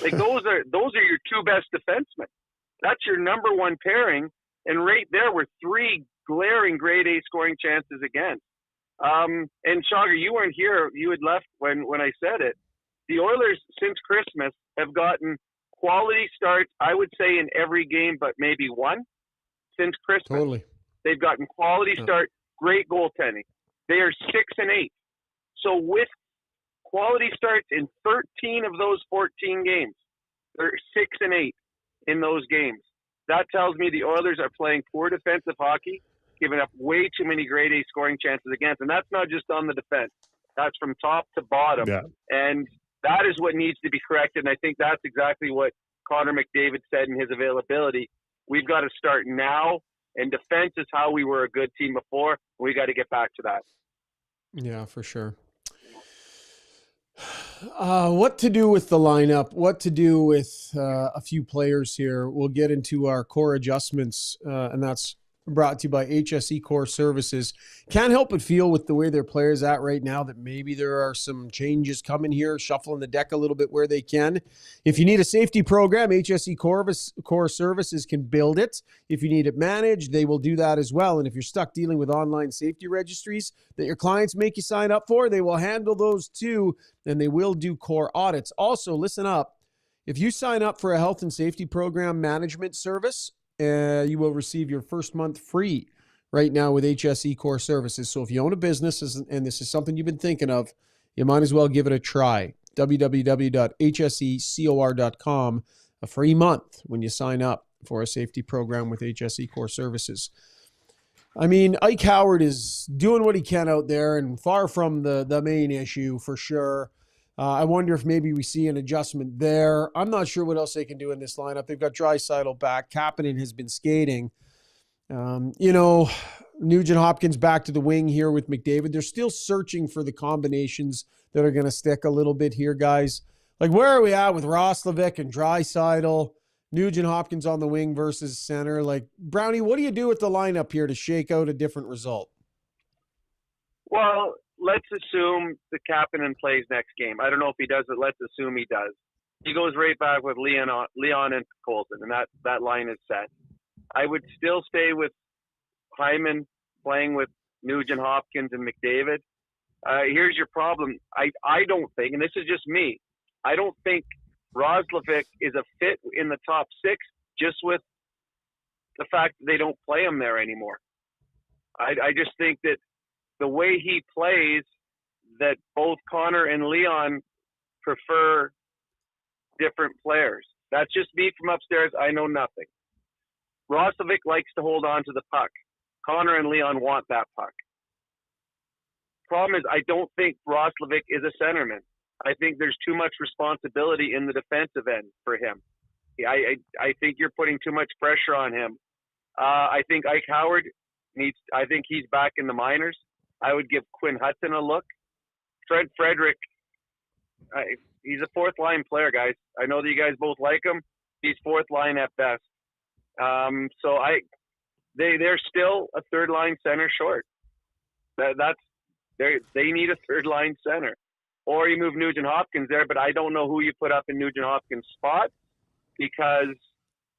Like those are your 2 best defensemen. That's your number 1 pairing, and right there were 3 glaring grade A scoring chances against. And Shogger, you weren't here. You had left when I said it. The Oilers since Christmas have gotten quality starts, I would say, in every game, but maybe 1 since Christmas. Totally. They've gotten quality start, great goaltending. They are 6-8. So with quality starts in 13 of those 14 games, they're 6-8 in those games. That tells me the Oilers are playing poor defensive hockey, giving up way too many grade A scoring chances against. And that's not just on the defense. That's from top to bottom. Yeah. And that is what needs to be corrected. And I think that's exactly what Connor McDavid said in his availability. We've got to start now, and defense is how we were a good team before. We got to get back to that. Yeah, for sure. What to do with the lineup? What to do with a few players here? We'll get into our core adjustments, and that's brought to you by HSE Core Services. Can't help but feel with the way their players at right now that maybe there are some changes coming here, shuffling the deck a little bit where they can. If you need a safety program, HSE Core Services can build it. If you need it managed, they will do that as well. And if you're stuck dealing with online safety registries that your clients make you sign up for, they will handle those too, and they will do core audits. Also, listen up. If you sign up for a health and safety program management service, you will receive your first month free right now with HSE Core Services. So if you own a business and this is something you've been thinking of, you might as well give it a try. www.hsecor.com, a free month when you sign up for a safety program with HSE Core Services. I mean, Ike Howard is doing what he can out there and far from the main issue for sure. I wonder if maybe we see an adjustment there. I'm not sure what else they can do in this lineup. They've got Draisaitl back. Kapanen has been skating. Nugent-Hopkins back to the wing here with McDavid. They're still searching for the combinations that are going to stick a little bit here, guys. Like, where are we at with Roslovic and Draisaitl? Nugent-Hopkins on the wing versus center. Like, Brownie, what do you do with the lineup here to shake out a different result? Well, let's assume the Kapanen plays next game. I don't know if he does, but let's assume he does. He goes right back with Leon and Colton, and that line is set. I would still stay with Hyman playing with Nugent-Hopkins and McDavid. Here's your problem. I don't think, and this is just me, I don't think Roslovic is a fit in the top 6 just with the fact that they don't play him there anymore. I just think that the way he plays, that both Connor and Leon prefer different players. That's just me from upstairs. I know nothing. Roslovic likes to hold on to the puck. Connor and Leon want that puck. Problem is, I don't think Roslovic is a centerman. I think there's too much responsibility in the defensive end for him. I think you're putting too much pressure on him. I think Ike Howard I think he's back in the minors. I would give Quinn Hudson a look. Fred Frederick, he's a 4th line player, guys. I know that you guys both like him. He's 4th line at best. They're still a 3rd line center short. They need a 3rd line center. Or you move Nugent-Hopkins there, but I don't know who you put up in Nugent-Hopkins' spot because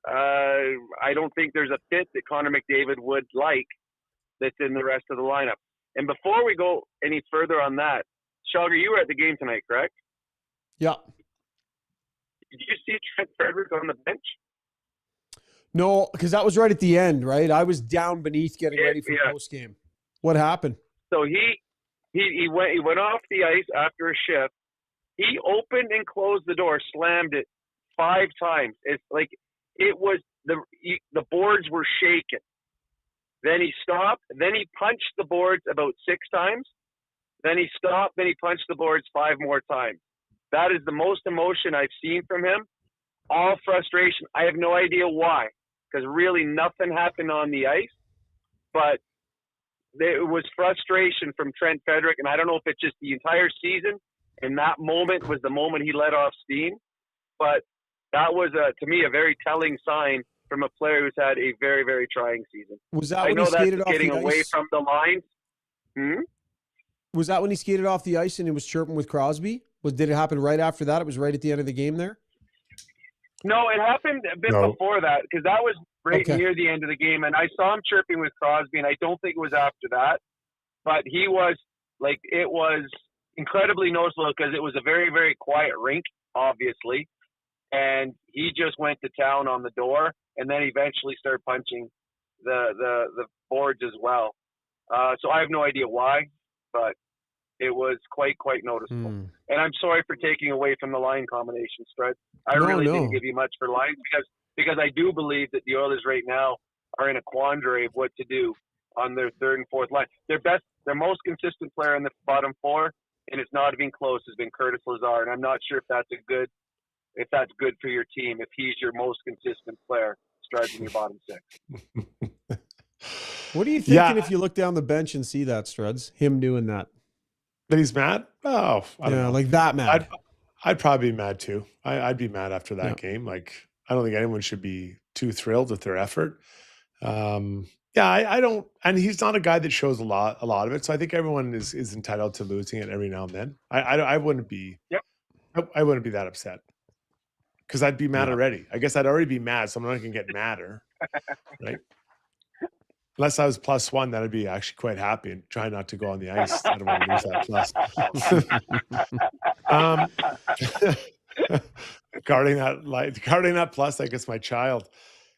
I don't think there's a fit that Connor McDavid would like that's in the rest of the lineup. And before we go any further on that, Shogger, you were at the game tonight, correct? Yeah. Did you see Trent Frederick on the bench? No, because that was right at the end, right? I was down beneath getting ready for post game. What happened? So he went off the ice after a shift. He opened and closed the door, slammed it 5 times. It's like it was the boards were shaking. Then he stopped. Then he punched the boards about 6 times. Then he stopped. Then he punched the boards 5 more times. That is the most emotion I've seen from him. All frustration. I have no idea why, because really nothing happened on the ice. But it was frustration from Trent Frederick, and I don't know if it's just the entire season, and that moment was the moment he let off steam. But that was, to me, a very telling sign from a player who's had a very, very trying season. Was that I when know he that's skated off getting the away ice? from the lines. Was that when he skated off the ice and it was chirping with Crosby? Did it happen right after that? It was right at the end of the game there? No, it happened a bit before that, because that was right near the end of the game, and I saw him chirping with Crosby, and I don't think it was after that. But he was, like, it was incredibly noticeable because it was a very, very quiet rink, obviously, and he just went to town on the door, and then eventually started punching the boards as well. So I have no idea why, but it was quite noticeable. And I'm sorry for taking away from the line combination, Strud. I really didn't give you much for lines because I do believe that the Oilers right now are in a quandary of what to do on their 3rd and 4th line. Their most consistent player in the bottom 4, and it's not even close, has been Curtis Lazar. And I'm not sure if that's good for your team, if he's your most consistent player, Strud, in your bottom 6. What are you thinking if you look down the bench and see that, Struds? Him doing that? That he's mad? Oh, I don't know. Like that mad. I'd probably be mad too. I'd be mad after that game. Like, I don't think anyone should be too thrilled with their effort. I don't, and he's not a guy that shows a lot of it. So I think everyone is entitled to losing it every now and then. I wouldn't be. Yep. I wouldn't be that upset because I'd be mad already. I guess I'd already be mad, so I'm not going to get madder, right? Unless I was +1, then I'd be actually quite happy and try not to go on the ice. I don't want to lose that plus. Guarding that plus, I guess my child.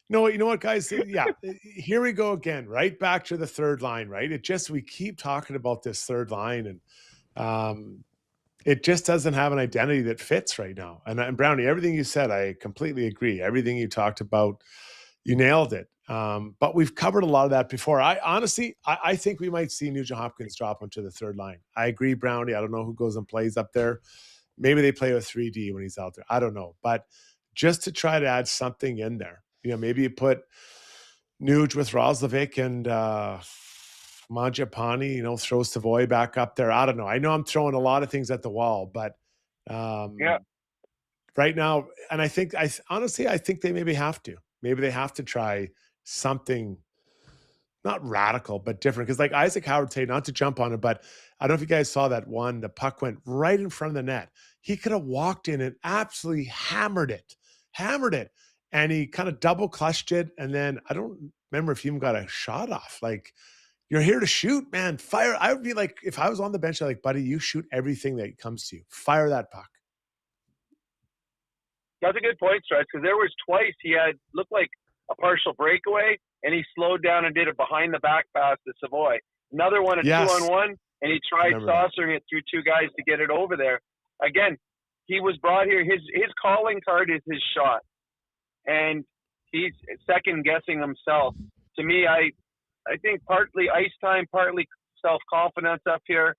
No, you know what, guys? Yeah, here we go again. Right back to the 3rd line. Right, we keep talking about this 3rd line, and it just doesn't have an identity that fits right now. And Brownie, everything you said, I completely agree. Everything you talked about, you nailed it. But we've covered a lot of that before. I honestly think we might see Nugent Hopkins drop onto the 3rd line. I agree, Brownie. I don't know who goes and plays up there. Maybe they play with 3D when he's out there. I don't know. But just to try to add something in there, maybe you put Nuge with Roslovic and Mangiapane, throw Savoy back up there. I don't know. I know I'm throwing a lot of things at the wall, but right now, and I think they maybe have to. Maybe they have to try something, not radical, but different. Because like Isaac Howard today, not to jump on it, but I don't know if you guys saw that one. The puck went right in front of the net. He could have walked in and absolutely hammered it. And he kind of double clutched it. And then I don't remember if he even got a shot off. Like, you're here to shoot, man. Fire. I would be like, if I was on the bench, I'd like, buddy, you shoot everything that comes to you. Fire that puck. That's a good point, Stress, because there was twice he had looked like a partial breakaway, and he slowed down and did a behind-the-back pass to Savoy. Another one, a 2-on-1, and he tried saucering it through 2 guys to get it over there. Again, he was brought here. His calling card is his shot, and he's second-guessing himself. To me, I think partly ice time, partly self-confidence up here.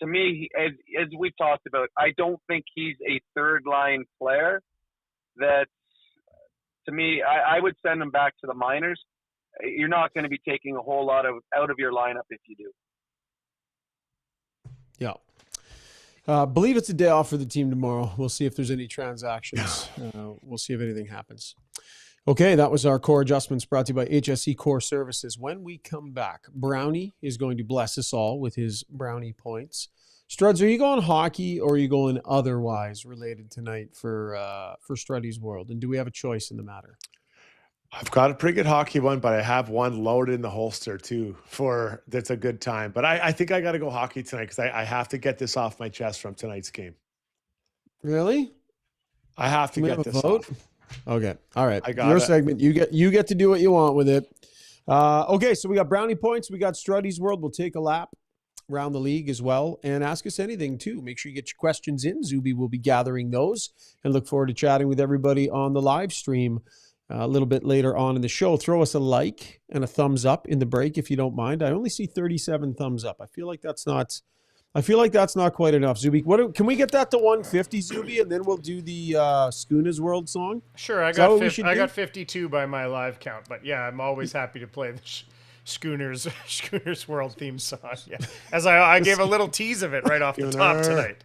To me, as we've talked about, I don't think he's a 3rd-line player. That, to me, I would send him back to the minors. You're not going to be taking a whole lot out of your lineup if you do. Yeah. Believe it's a day off for the team tomorrow. We'll see if there's any transactions. We'll see if anything happens. Okay, that was our core adjustments brought to you by HSE Core Services. When we come back, Brownie is going to bless us all with his Brownie Points. Struds, are you going hockey or are you going otherwise related tonight for Struddy's World? And do we have a choice in the matter? I've got a pretty good hockey one, but I have one loaded in the holster too that's a good time. But I think I got to go hockey tonight because I have to get this off my chest from tonight's game. Really? I have to get this off. Okay. All right. I got your it. segment. You get to do what you want with it. Okay. So we got Brownie Points. We got Struddy's World. We'll take a lap. around the league as well. And ask us anything too. Make sure you get your questions in. Zuby will be gathering those, and look forward to chatting with everybody on the live stream a little bit later on in the show. Throw us a like and a thumbs up in the break if you don't mind. I only see 37 thumbs up. I feel like that's not quite enough, Zuby. Can we get that to 150, Zuby, and then we'll do the Schooner's World song? Sure, I got 52 by my live count, but yeah, I'm always happy to play the Schooner's World theme song. Yeah, as I gave a little tease of it right off the top tonight.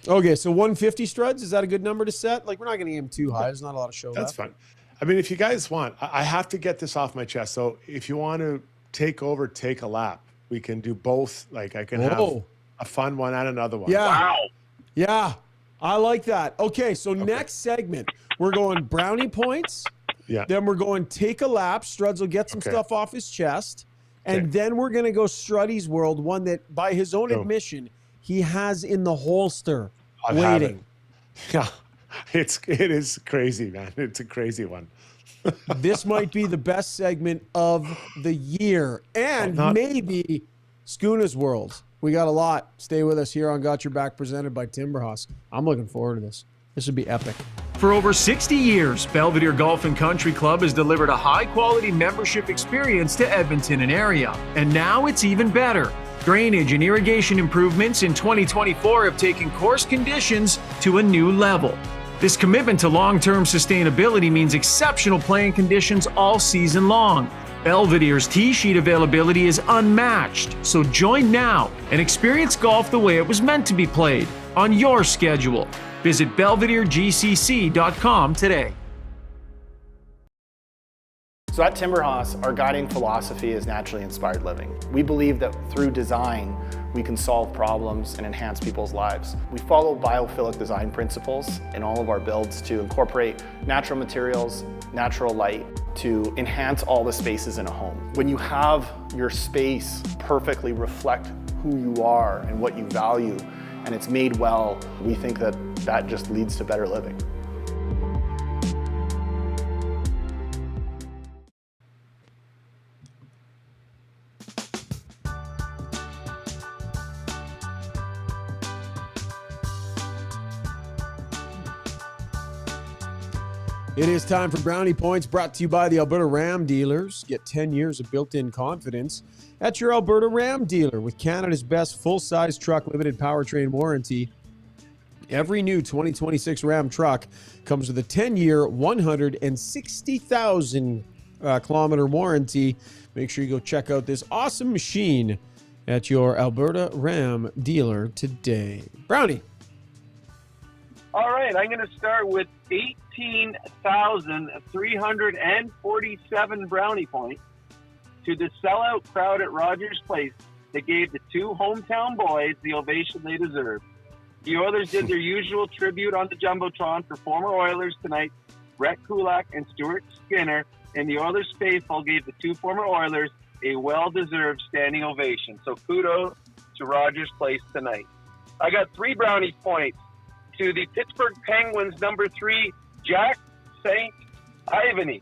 Okay, so 150 Struds, is that a good number to set? Like, we're not going to aim too high. There's not a lot of show That's left. fine. I mean, if you guys want, I have to get this off my chest. So if you want to take a lap, we can do both. Like, I can have a fun one and another one. Yeah. Wow. Yeah, I like that. Okay, so next segment, we're going Brownie Points. Yeah. Then we're going Take a Lap. Struds will get some stuff off his chest. And then we're going to go Struddy's World, one that, by his own admission, he has in the holster waiting. Yeah, it is crazy, man. It's a crazy one. This might be the best segment of the year, and maybe Schooner's World. We got a lot. Stay with us here on Got Your Back, presented by Timberhouse. I'm looking forward to this. This would be epic. For over 60 years, Belvedere Golf and Country Club has delivered a high-quality membership experience to Edmonton and area. And now it's even better. Drainage and irrigation improvements in 2024 have taken course conditions to a new level. This commitment to long-term sustainability means exceptional playing conditions all season long. Belvedere's tee sheet availability is unmatched, so join now and experience golf the way it was meant to be played, on your schedule. Visit belvederegcc.com today. So at Timberhouse, our guiding philosophy is naturally inspired living. We believe that through design, we can solve problems and enhance people's lives. We follow biophilic design principles in all of our builds to incorporate natural materials, natural light, to enhance all the spaces in a home. When you have your space perfectly reflect who you are and what you value, and it's made well, we think that that just leads to better living. It is time for Brownie Points, brought to you by the Alberta Ram dealers. Get 10 years of built-in confidence at your Alberta Ram dealer with Canada's best full-size truck limited powertrain warranty. Every new 2026 Ram truck comes with a 10-year, 160,000 kilometer warranty. Make sure you go check out this awesome machine at your Alberta Ram dealer today. Brownie. All right, I'm going to start with 18,347 brownie points to the sellout crowd at Rogers Place that gave the two hometown boys the ovation they deserved. The Oilers did their usual tribute on the Jumbotron for former Oilers tonight, Brett Kulak and Stuart Skinner, and the Oilers faithful gave the two former Oilers a well-deserved standing ovation. So kudos to Rogers Place tonight. I got 3 brownie points to the Pittsburgh Penguins number 3, Jack St. Ivany.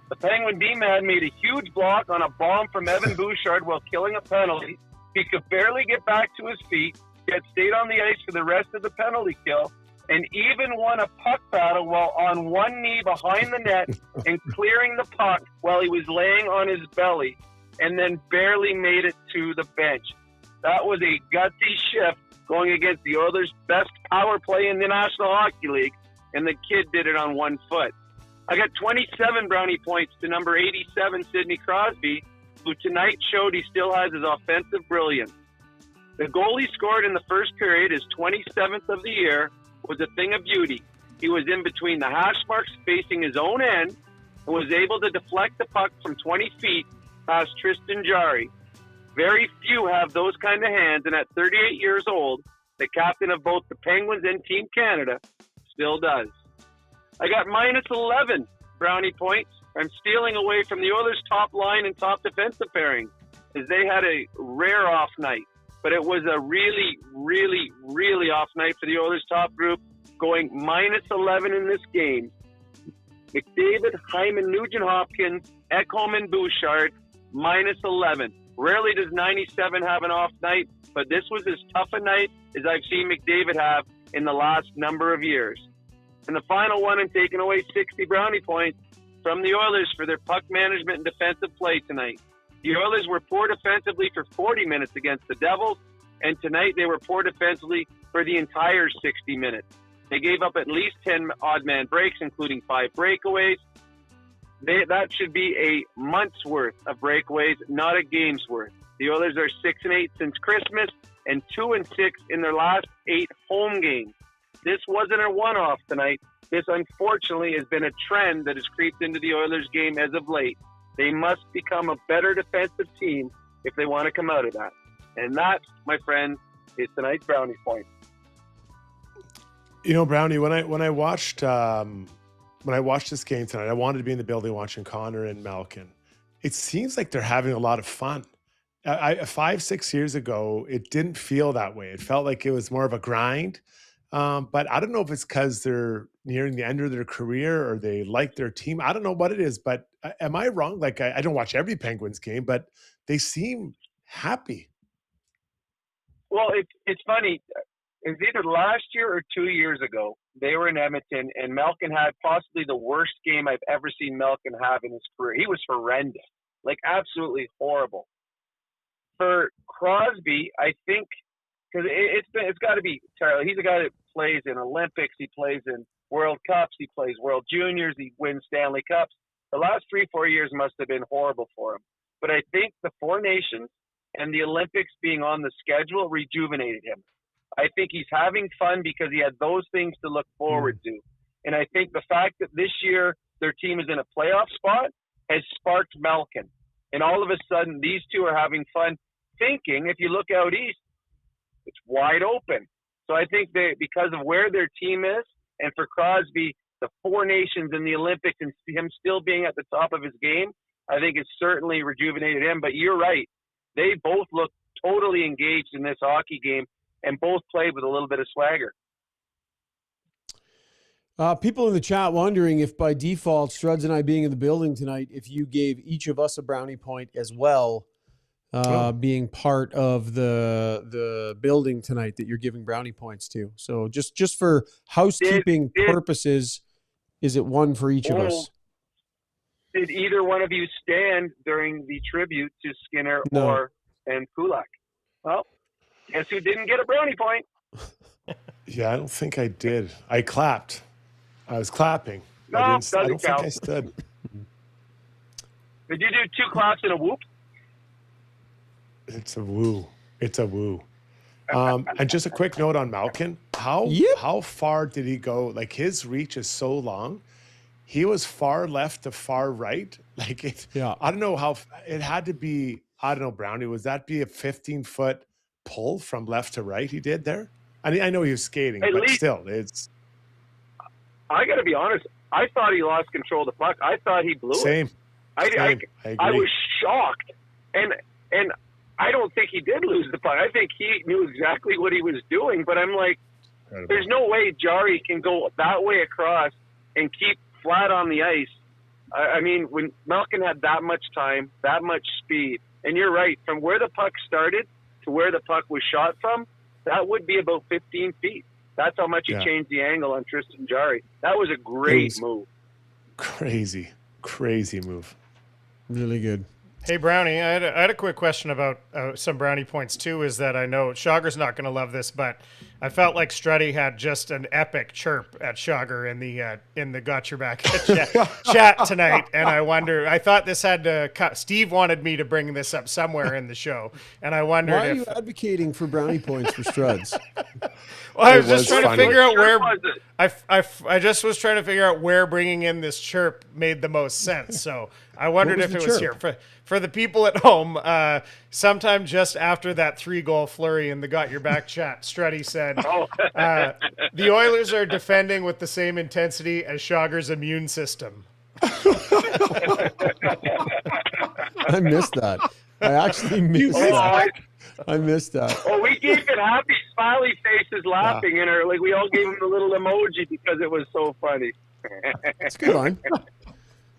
The Penguin D-man made a huge block on a bomb from Evan Bouchard while killing a penalty. He could barely get back to his feet, yet stayed on the ice for the rest of the penalty kill, and even won a puck battle while on one knee behind the net and clearing the puck while he was laying on his belly, and then barely made it to the bench. That was a gutsy shift going against the Oilers' best power play in the National Hockey League, and the kid did it on one foot. I got 27 brownie points to number 87, Sidney Crosby, who tonight showed he still has his offensive brilliance. The goal he scored in the first period, his 27th of the year, was a thing of beauty. He was in between the hash marks facing his own end and was able to deflect the puck from 20 feet past Tristan Jarry. Very few have those kind of hands, and at 38 years old, the captain of both the Penguins and Team Canada still does. I got minus 11 brownie points. I'm stealing away from the Oilers' top line and top defensive pairing, as they had a rare off night. But it was a really, really, really off night for the Oilers' top group, going minus 11 in this game. McDavid, Hyman, Nugent-Hopkins, Ekholm, and Bouchard, minus 11. Rarely does 97 have an off night, but this was as tough a night as I've seen McDavid have in the last number of years. And the final one in taking away 60 brownie points from the Oilers for their puck management and defensive play tonight. The Oilers were poor defensively for 40 minutes against the Devils, and tonight they were poor defensively for the entire 60 minutes. They gave up at least 10 odd-man breaks, including 5 breakaways. That should be a month's worth of breakaways, not a game's worth. The Oilers are 6-8 since Christmas and 2-6 in their last 8 home games. This wasn't a one-off tonight. This, unfortunately, has been a trend that has creeped into the Oilers game as of late. They must become a better defensive team if they want to come out of that. And that, my friend, is tonight's Brownie Point. You know, Brownie, when I watched this game tonight, I wanted to be in the building watching Connor and Malkin. It seems like they're having a lot of fun. 5-6 years ago, it didn't feel that way. It felt like it was more of a grind. But I don't know if it's because they're nearing the end of their career or they like their team. I don't know what it is, but am I wrong? Like, I don't watch every Penguins game, but they seem happy. Well, it's funny. It was either last year or 2 years ago. They were in Edmonton, and Malkin had possibly the worst game I've ever seen Malkin have in his career. He was horrendous, like absolutely horrible. For Crosby, I think, because it's got to be Tyler. He's a guy that plays in Olympics. He plays in World Cups. He plays World Juniors. He wins Stanley Cups. The last 3-4 years must have been horrible for him. But I think the Four Nations and the Olympics being on the schedule rejuvenated him. I think he's having fun because he had those things to look forward to. And I think the fact that this year their team is in a playoff spot has sparked Malkin. And all of a sudden, these two are having fun thinking, if you look out east, it's wide open. So I think that because of where their team is, and for Crosby, the Four Nations in the Olympics and him still being at the top of his game, I think it's certainly rejuvenated him. But you're right. They both look totally engaged in this hockey game and both played with a little bit of swagger. People in the chat wondering if by default, Struds and I being in the building tonight, if you gave each of us a brownie point as well, being part of the building tonight that you're giving brownie points to. So just for housekeeping purposes, is it one for each of us? Did either one of you stand during the tribute to Skinner and Kulak? Well, guess who didn't get a brownie point? Yeah, I don't think I did. I clapped. I was clapping. No, I doesn't don't count. think I stood. Did you do 2 claps and a whoop? It's a woo. It's a woo. And just a quick note on Malkin. How far did he go? Like, his reach is so long. He was far left to far right. Like, I don't know how it had to be. I don't know, Brownie. Was that be a 15-foot pull from left to right he did there? I know he was skating, but still, it's. I got to be honest. I thought he lost control of the puck. I thought he blew it. Same. I agree. I was shocked, and I don't think he did lose the puck. I think he knew exactly what he was doing. But I'm like, there's no way Jari can go that way across and keep flat on the ice. I mean, when Malkin had that much time, that much speed, and you're right, from where the puck started to where the puck was shot from, that would be about 15 feet. That's how much he changed the angle on Tristan Jari. That was a great move. Crazy move. Really good. Hey, Brownie, I had a quick question about some brownie points, too, is that I know Schauger's not going to love this, but I felt like Struddy had just an epic chirp at Schauger in the Got Your Back chat tonight, and I thought this had to cut. Steve wanted me to bring this up somewhere in the show, and I wondered Why are you advocating for brownie points for Struds? Well, I was just trying to figure out where I just was trying to figure out where bringing in this chirp made the most sense. So I wondered if it was here for the people at home. Sometime just after that 3-goal flurry in the Got Your Back chat, Struddy said, "The Oilers are defending with the same intensity as Schauger's immune system." I missed that. I actually missed that. I missed that. Well, we gave it happy, smiley faces laughing, and we all gave him the little emoji because it was so funny. It's a good line.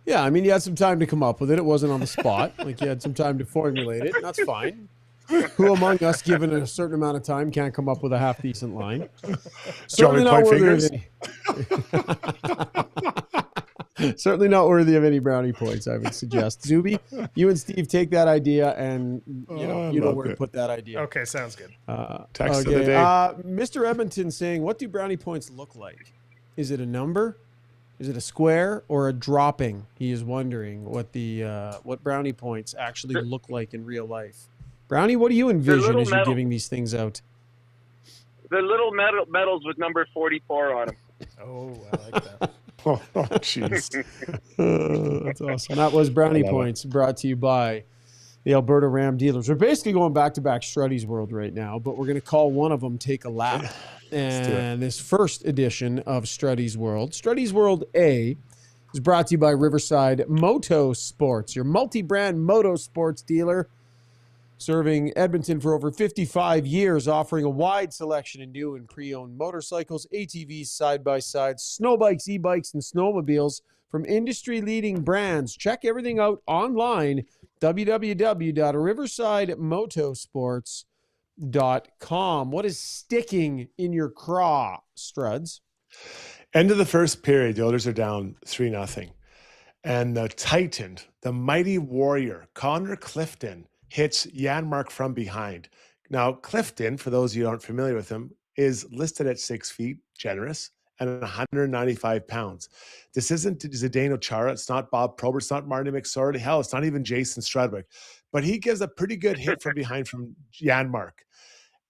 Yeah, I mean, you had some time to come up with it. It wasn't on the spot. Like, you had some time to formulate it, and that's fine. Who among us, given a certain amount of time, can't come up with a half-decent line? Certainly not worthy certainly not worthy of any brownie points, I would suggest. Zuby, you and Steve take that idea, and you know where to put that idea. Okay, sounds good. Text of the day. Mr. Edmonton saying, what do brownie points look like? Is it a number? Is it a square or a dropping? He is wondering what brownie points actually look like in real life. Brownie, what do you envision as you're giving these things out? The little medals with number 44 on them. Oh, I like that. Oh, jeez. That's awesome. That was Brownie Points, brought to you by the Alberta Ram dealers. We're basically going back-to-back Struddy's World right now, but we're going to call one of them Take a Lap. And this first edition of Struddy's World, Struddy's World A, is brought to you by Riverside Moto Sports, your multi-brand moto sports dealer, serving Edmonton for over 55 years, offering a wide selection of new and pre-owned motorcycles, ATVs, side-by-sides, snow bikes, e-bikes, and snowmobiles from industry-leading brands. Check everything out online, www.riversidemotosports.com. What is sticking in your craw, Struds? End of the first period, the Oilers are down 3-0. And the Titan, the mighty warrior, Connor Clifton, hits Janmark from behind. Now, Clifton, for those of you who aren't familiar with him, is listed at 6 feet, generous, and 195 pounds. This isn't Zdeno Chara. It's not Bob Probert. It's not Marty McSorley. Hell, it's not even Jason Strudwick. But he gives a pretty good hit from behind from Janmark.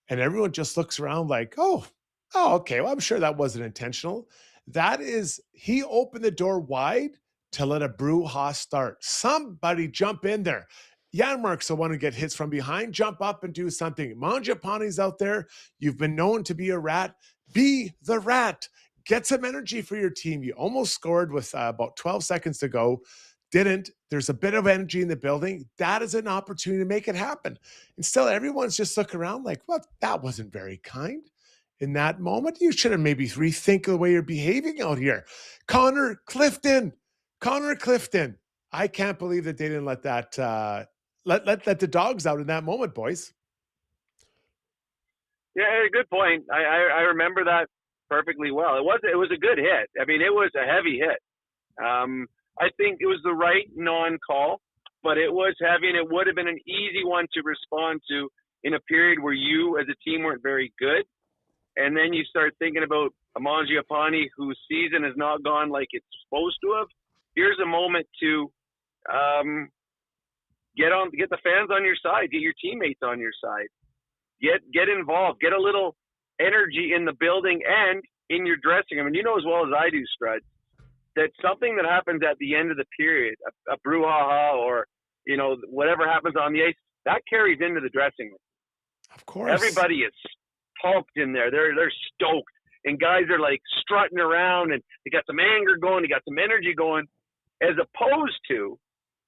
And everyone just looks around like, oh, okay. Well, I'm sure that wasn't intentional. He opened the door wide to let a brouhaha start. Somebody jump in there. Janmark's the one who get hits from behind. Jump up and do something. Mangiapane's out there. You've been known to be a rat. Be the rat. Get some energy for your team. You almost scored with about 12 seconds to go. Didn't. There's a bit of energy in the building. That is an opportunity to make it happen. And still, everyone's just looking around like, well, that wasn't very kind. In that moment, you should have maybe rethink the way you're behaving out here. Connor Clifton. I can't believe that they didn't let that let the dogs out in that moment, boys. Yeah, good point. I remember that perfectly well. It was a good hit. I mean, it was a heavy hit. I think it was the right non-call, but it was heavy, and it would have been an easy one to respond to in a period where you as a team weren't very good. And then you start thinking about Mangiapane, whose season has not gone like it's supposed to have. Here's a moment to get the fans on your side, get your teammates on your side, get involved, get a little energy in the building and in your dressing room. And you know as well as I do, Strud, that something that happens at the end of the period, a brouhaha or whatever happens on the ice, that carries into the dressing room. Of course, everybody is pumped in there. They're stoked, and guys are like strutting around, and they got some anger going, they got some energy going, as opposed to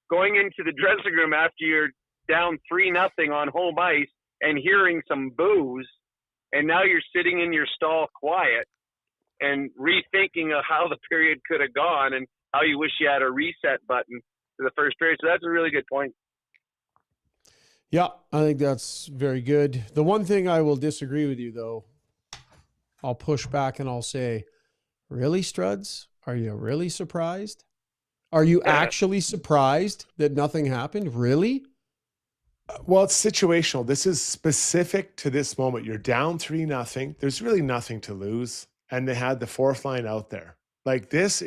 going into the dressing room after you're down 3-0 on home ice and hearing some boos, and now you're sitting in your stall quiet and rethinking of how the period could have gone and how you wish you had a reset button to the first period. So that's a really good point. Yeah, I think that's very good. The one thing I will disagree with you, though, I'll push back and I'll say, really, Struds? Are you really surprised? Are you actually surprised that nothing happened? Really? Well, it's situational. This is specific to this moment. You're down 3-0. There's really nothing to lose. And they had the fourth line out there. Like this.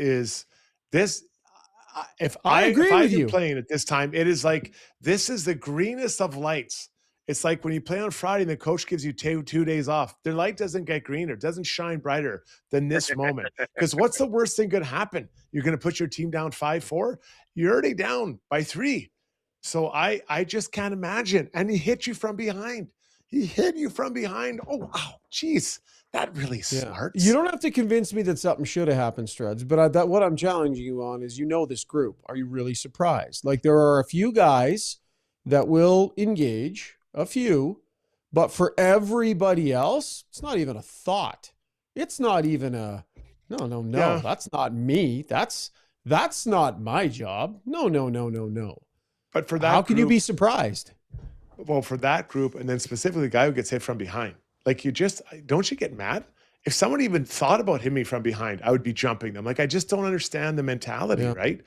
If I agree with you playing at this time, it is like, this is the greenest of lights. It's like when you play on Friday and the coach gives you two days off, their light doesn't get greener, doesn't shine brighter than this moment. Because what's the worst thing could happen? You're going to put your team down 5-4. You're already down by 3. So I just can't imagine. And he hit you from behind. Oh, wow. Geez. That really smarts. You don't have to convince me that something should have happened, Struds, but what I'm challenging you on is, this group. Are you really surprised? Like, there are a few guys that will engage, a few, but for everybody else, it's not even a thought. It's not even no, that's not me. That's That's not my job. No. But for that, how can you be surprised? Well, for that group, and then specifically the guy who gets hit from behind, like don't you get mad? If someone even thought about hitting me from behind, I would be jumping them. Like, I just don't understand the mentality, right?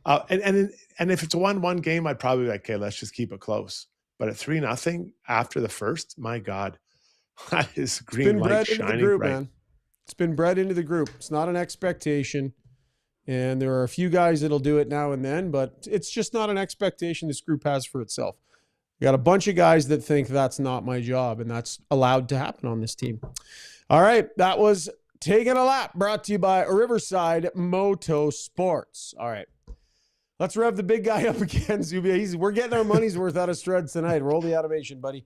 And if it's a 1-1 game, I'd probably be like, okay, let's just keep it close. But at 3-0 after the first, my God, that is green light shining bright. Man. It's been bred into the group. It's not an expectation. And there are a few guys that'll do it now and then, but it's just not an expectation this group has for itself. We got a bunch of guys that think that's not my job, and that's allowed to happen on this team. All right, that was Taking a Lap, brought to you by Riverside Moto Sports. All right, let's rev the big guy up again, Zubia. We're getting our money's worth out of Struds tonight. Roll the animation, buddy.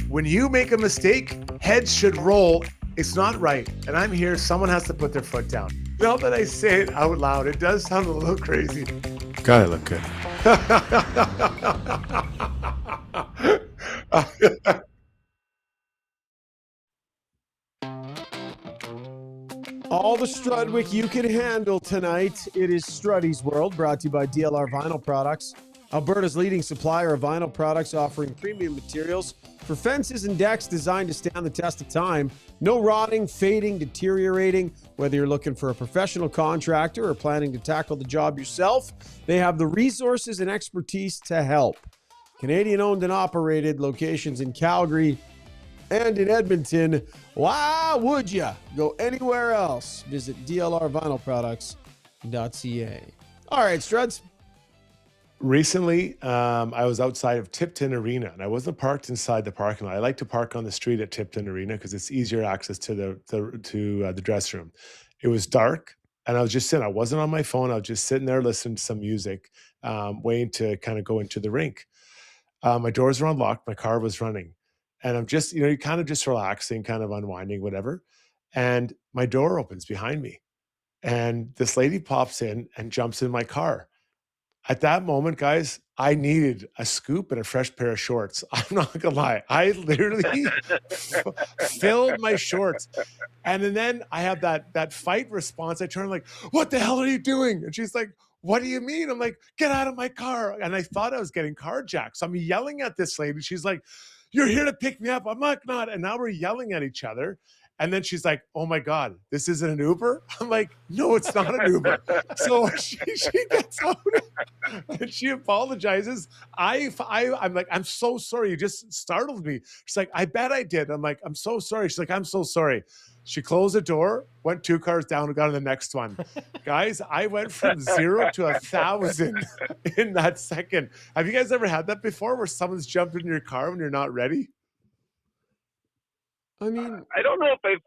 When you make a mistake, heads should roll. It's not right. And I'm here. Someone has to put their foot down. Now that I say it out loud, it does sound a little crazy. God, I look good. All the Strudwick you can handle tonight. It is Struddy's World, brought to you by DLR Vinyl Products, Alberta's leading supplier of vinyl products, offering premium materials for fences and decks designed to stand the test of time. No rotting, fading, deteriorating. Whether you're looking for a professional contractor or planning to tackle the job yourself, they have the resources and expertise to help. Canadian owned and operated, locations in Calgary and in Edmonton. Why would you go anywhere else? Visit dlrvinylproducts.ca. All right, Struds. Recently, I was outside of Tipton Arena, and I wasn't parked inside the parking lot. I like to park on the street at Tipton Arena because it's easier access to the dressing room. It was dark, and I was just sitting. I wasn't on my phone. I was just sitting there listening to some music, waiting to kind of go into the rink. My doors were unlocked. My car was running, and I'm just, you're kind of just relaxing, kind of unwinding, whatever. And my door opens behind me, and this lady pops in and jumps in my car. At that moment, guys, I needed a scoop and a fresh pair of shorts. I'm not gonna lie. I literally filled my shorts. And then I have that fight response. I turn like, what the hell are you doing? And she's like, what do you mean? I'm like, get out of my car. And I thought I was getting carjacked. So I'm yelling at this lady. She's like, you're here to pick me up. I'm like, not. And now we're yelling at each other. And then she's like, oh my God, this isn't an Uber? I'm like, no, it's not an Uber. So she gets out and she apologizes. I'm like, I'm so sorry. You just startled me. She's like, I bet I did. I'm like, I'm so sorry. She's like, I'm so sorry. She closed the door, went 2 cars down and got on the next one. Guys, I went from 0 to 1,000 in that second. Have you guys ever had that before where someone's jumped in your car when you're not ready? I mean, I don't know if I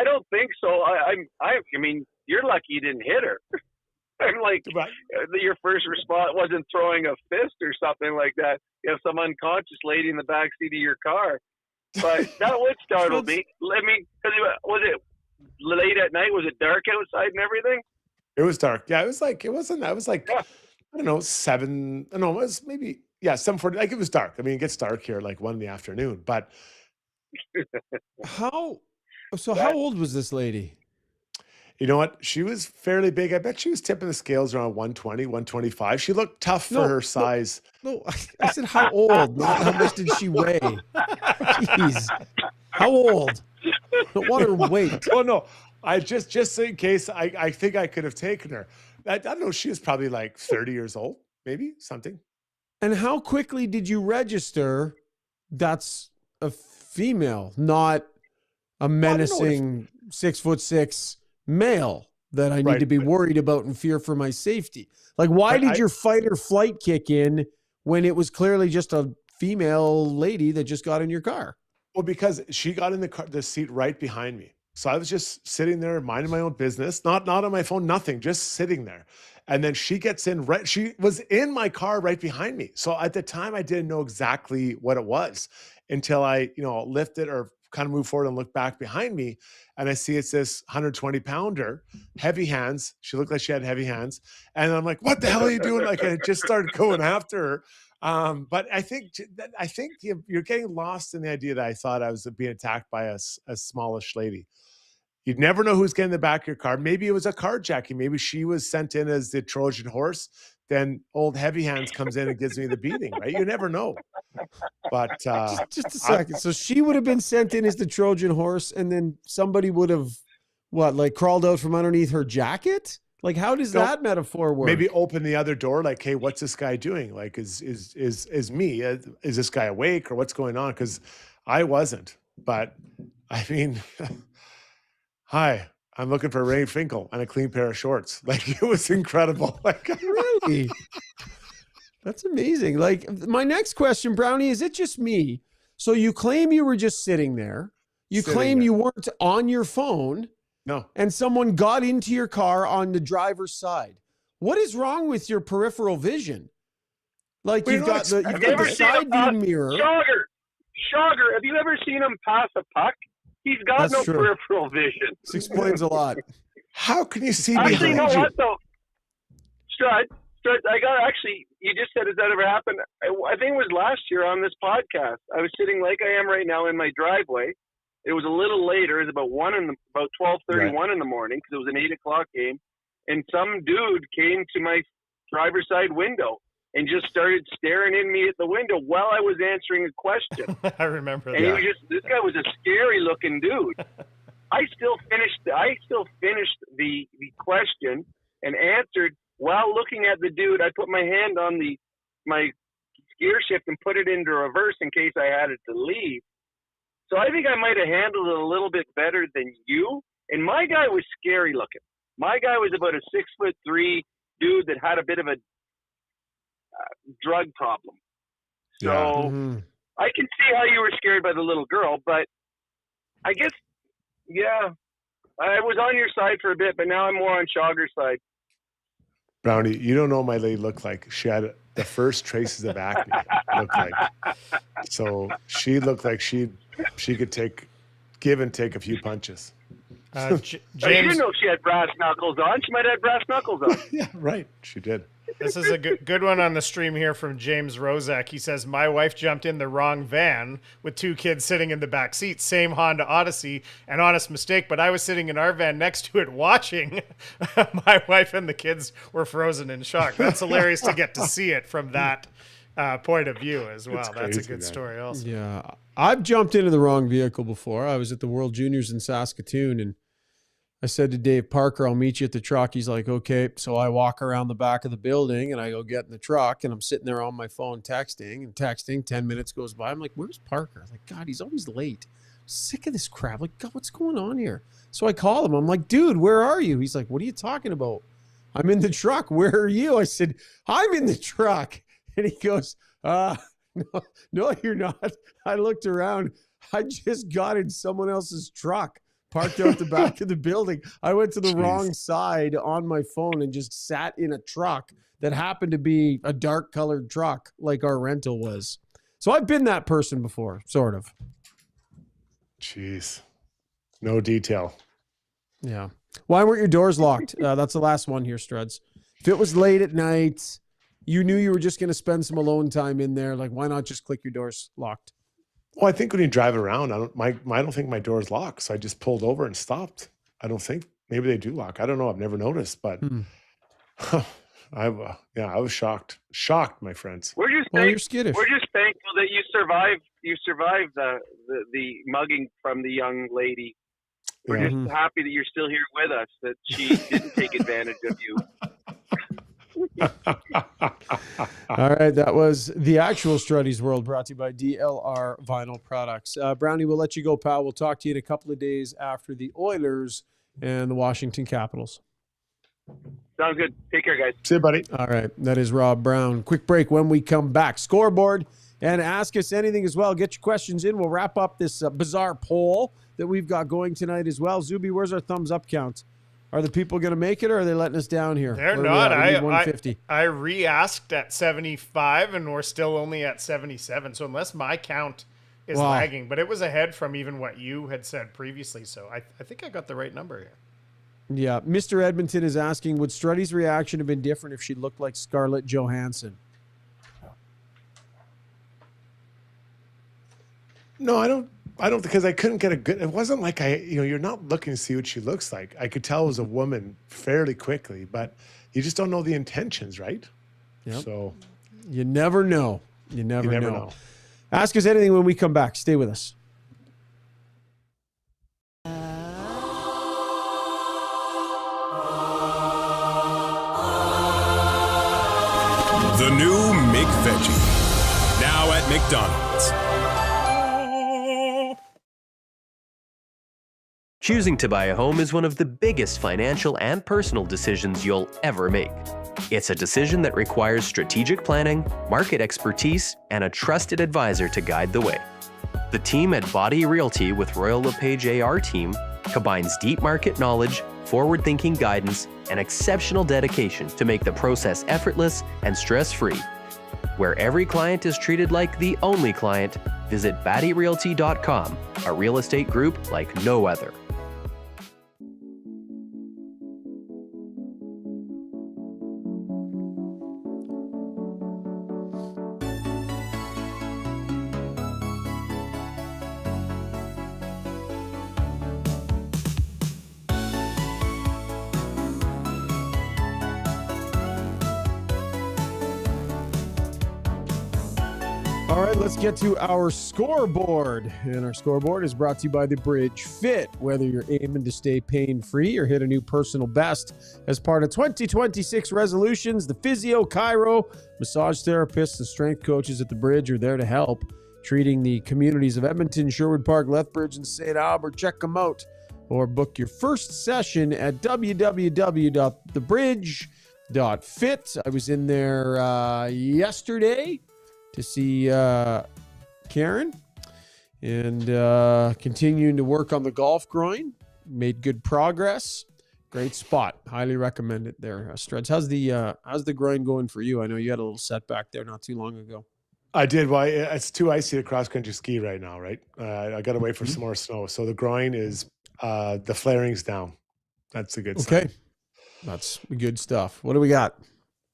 don't think so. I mean, you're lucky you didn't hit her. I'm like, your first response wasn't throwing a fist or something like that. You have some unconscious lady in the back seat of your car. But that would startle me. I mean, was it late at night? Was it dark outside and everything? It was dark. Yeah, it was like, it wasn't, I was like, I don't know, 7, no, it was maybe, 7:40. Like, it was dark. I mean, it gets dark here like 1 p.m, but how old was this lady? You know what? She was fairly big. I bet she was tipping the scales around 120, 125. She looked tough for her size. No, I said how old, not how much did she weigh? Jeez. How old? I don't want her weight. Oh, no. I just in case, I think I could have taken her. I don't know. She was probably like 30 years old, maybe something. And how quickly did you register that's a female, not a menacing 6'6" male that I need to be worried about and fear for my safety? Like, why did your fight or flight kick in when it was clearly just a female lady that just got in your car? Well, because she got in the seat right behind me. So I was just sitting there minding my own business, not on my phone, nothing, just sitting there. And then she gets in she was in my car right behind me. So at the time I didn't know exactly what it was until I, lifted or kind of moved forward and looked back behind me. And I see it's this 120-pounder, heavy hands. She looked like she had heavy hands. And I'm like, what the hell are you doing? Like, I just started going after her. But I think you're getting lost in the idea that I thought I was being attacked by a smallish lady. You'd never know who's getting in the back of your car. Maybe it was a carjacking. Maybe she was sent in as the Trojan horse. Then old Heavy Hands comes in and gives me the beating, right? You never know. But just a second. So she would have been sent in as the Trojan horse, and then somebody would have crawled out from underneath her jacket? Like, how does that metaphor work? Maybe open the other door, like, hey, what's this guy doing? Like, is this guy awake, or what's going on? Because I wasn't. But I mean, hi, I'm looking for Ray Finkel and a clean pair of shorts. Like, it was incredible. Like, really? That's amazing. Like, my next question, Brownie, is it just me? So you claim you were just sitting there. You claim you weren't on your phone. No. And someone got into your car on the driver's side. What is wrong with your peripheral vision? Like, you've got the side view mirror. Shogger, have you ever seen him pass a puck? He's got no peripheral vision. This explains a lot. How can you see actually, behind you know you? what, though? Strud, you just said, has that ever happened? I think it was last year on this podcast. I was sitting like I am right now in my driveway. It was a little later. It was about 12:31 in the morning, because it was an 8:00 game. And some dude came to my driver's side window and just started staring in me at the window while I was answering a question. I remember that. And he was this guy was a scary looking dude. I still finished the question and answered while looking at the dude. I put my hand on my gear shift and put it into reverse in case I had it to leave. So I think I might have handled it a little bit better than you. And my guy was scary looking. My guy was about a 6'3" dude that had a bit of a drug problem. So I can see how you were scared by the little girl, but I guess, I was on your side for a bit, but now I'm more on Shogger's side. Brownie, you don't know what my lady looked like. She had the first traces of acne. Looked like. So she looked like she could give and take a few punches. James, you didn't know if she had brass knuckles on. She might have had brass knuckles on. Yeah, right. She did. This is a good one on the stream here from James Rozak. He says, my wife jumped in the wrong van with 2 kids sitting in the back seat. Same Honda Odyssey. An honest mistake, but I was sitting in our van next to it watching. My wife and the kids were frozen in shock. That's hilarious to get to see it from that point of view as well. That's a good story also. Yeah. I've jumped into the wrong vehicle before. I was at the World Juniors in Saskatoon, and I said to Dave Parker, I'll meet you at the truck. He's like, okay. So I walk around the back of the building and I go get in the truck, and I'm sitting there on my phone texting. 10 minutes goes by. I'm like, where's Parker? I'm like, God, he's always late. I'm sick of this crap. Like, God, what's going on here? So I call him. I'm like, dude, where are you? He's like, what are you talking about? I'm in the truck. Where are you? I said, I'm in the truck. And he goes, no, you're not. I looked around. I just got in someone else's truck, parked out the back of the building. I went to the wrong side on my phone and just sat in a truck that happened to be a dark colored truck like our rental was. So I've been that person before, sort of. Jeez. No detail. Yeah. Why weren't your doors locked? That's the last one here, Struds. If it was late at night, you knew you were just going to spend some alone time in there, like, why not just click your doors locked? Well, I think when you drive around, I don't think my door's locked. So I just pulled over and stopped. I don't think, maybe they do lock. I don't know. I've never noticed, but I was shocked. Shocked, my friends. You're skittish. We're just thankful that you survived the mugging from the young lady. We're just happy that you're still here with us, that she didn't take advantage of you. All right, that was the actual Struddy's World, brought to you by DLR Vinyl Products. Brownie, we'll let you go, pal. We'll talk to you in a couple of days after the Oilers and the Washington Capitals. Sounds good. Take care, guys. See you, buddy. All right, that is Rob Brown. Quick break. When we come back, scoreboard, and ask us anything as well. Get your questions in. We'll wrap up this bizarre poll that we've got going tonight as well. Zuby, where's our thumbs up count? Are the people going to make it, or are they letting us down here? They're not. I re-asked at 75, and we're still only at 77. So unless my count is lagging, but it was ahead from even what you had said previously. So I think I got the right number here. Yeah. Mr. Edmonton is asking, would Struddy's reaction have been different if she looked like Scarlett Johansson? No, I don't I don't, because I couldn't get a good, it wasn't like you're not looking to see what she looks like. I could tell it was a woman fairly quickly, but you just don't know the intentions, right? Yep. So you never know. You never never know. know. Ask us anything when we come back. Stay with us. The new McVeggie. Now at McDonald's. Choosing to buy a home is one of the biggest financial and personal decisions you'll ever make. It's a decision that requires strategic planning, market expertise, and a trusted advisor to guide the way. The team at Body Realty with Royal LePage AR team combines deep market knowledge, forward-thinking guidance, and exceptional dedication to make the process effortless and stress-free. Where every client is treated like the only client, visit BattyRealty.com, a real estate group like no other. All right, let's get to our scoreboard. And our scoreboard is brought to you by The Bridge Fit. Whether you're aiming to stay pain-free or hit a new personal best as part of 2026 resolutions, the physio, chiro, massage therapists, and strength coaches at The Bridge are there to help, treating the communities of Edmonton, Sherwood Park, Lethbridge, and St. Albert. Check them out or book your first session at www.thebridge.fit. I was in there yesterday to see Karen and continuing to work on the golf groin. Made good progress. Great spot. Highly recommend it there. Struds, how's the groin going for you? I know you had a little setback there not too long ago. I did. Well, it's too icy to cross-country ski right now, right? I got to wait for some more snow. So the groin is, the flaring's down. That's a good sign. Okay. That's good stuff. What do we got?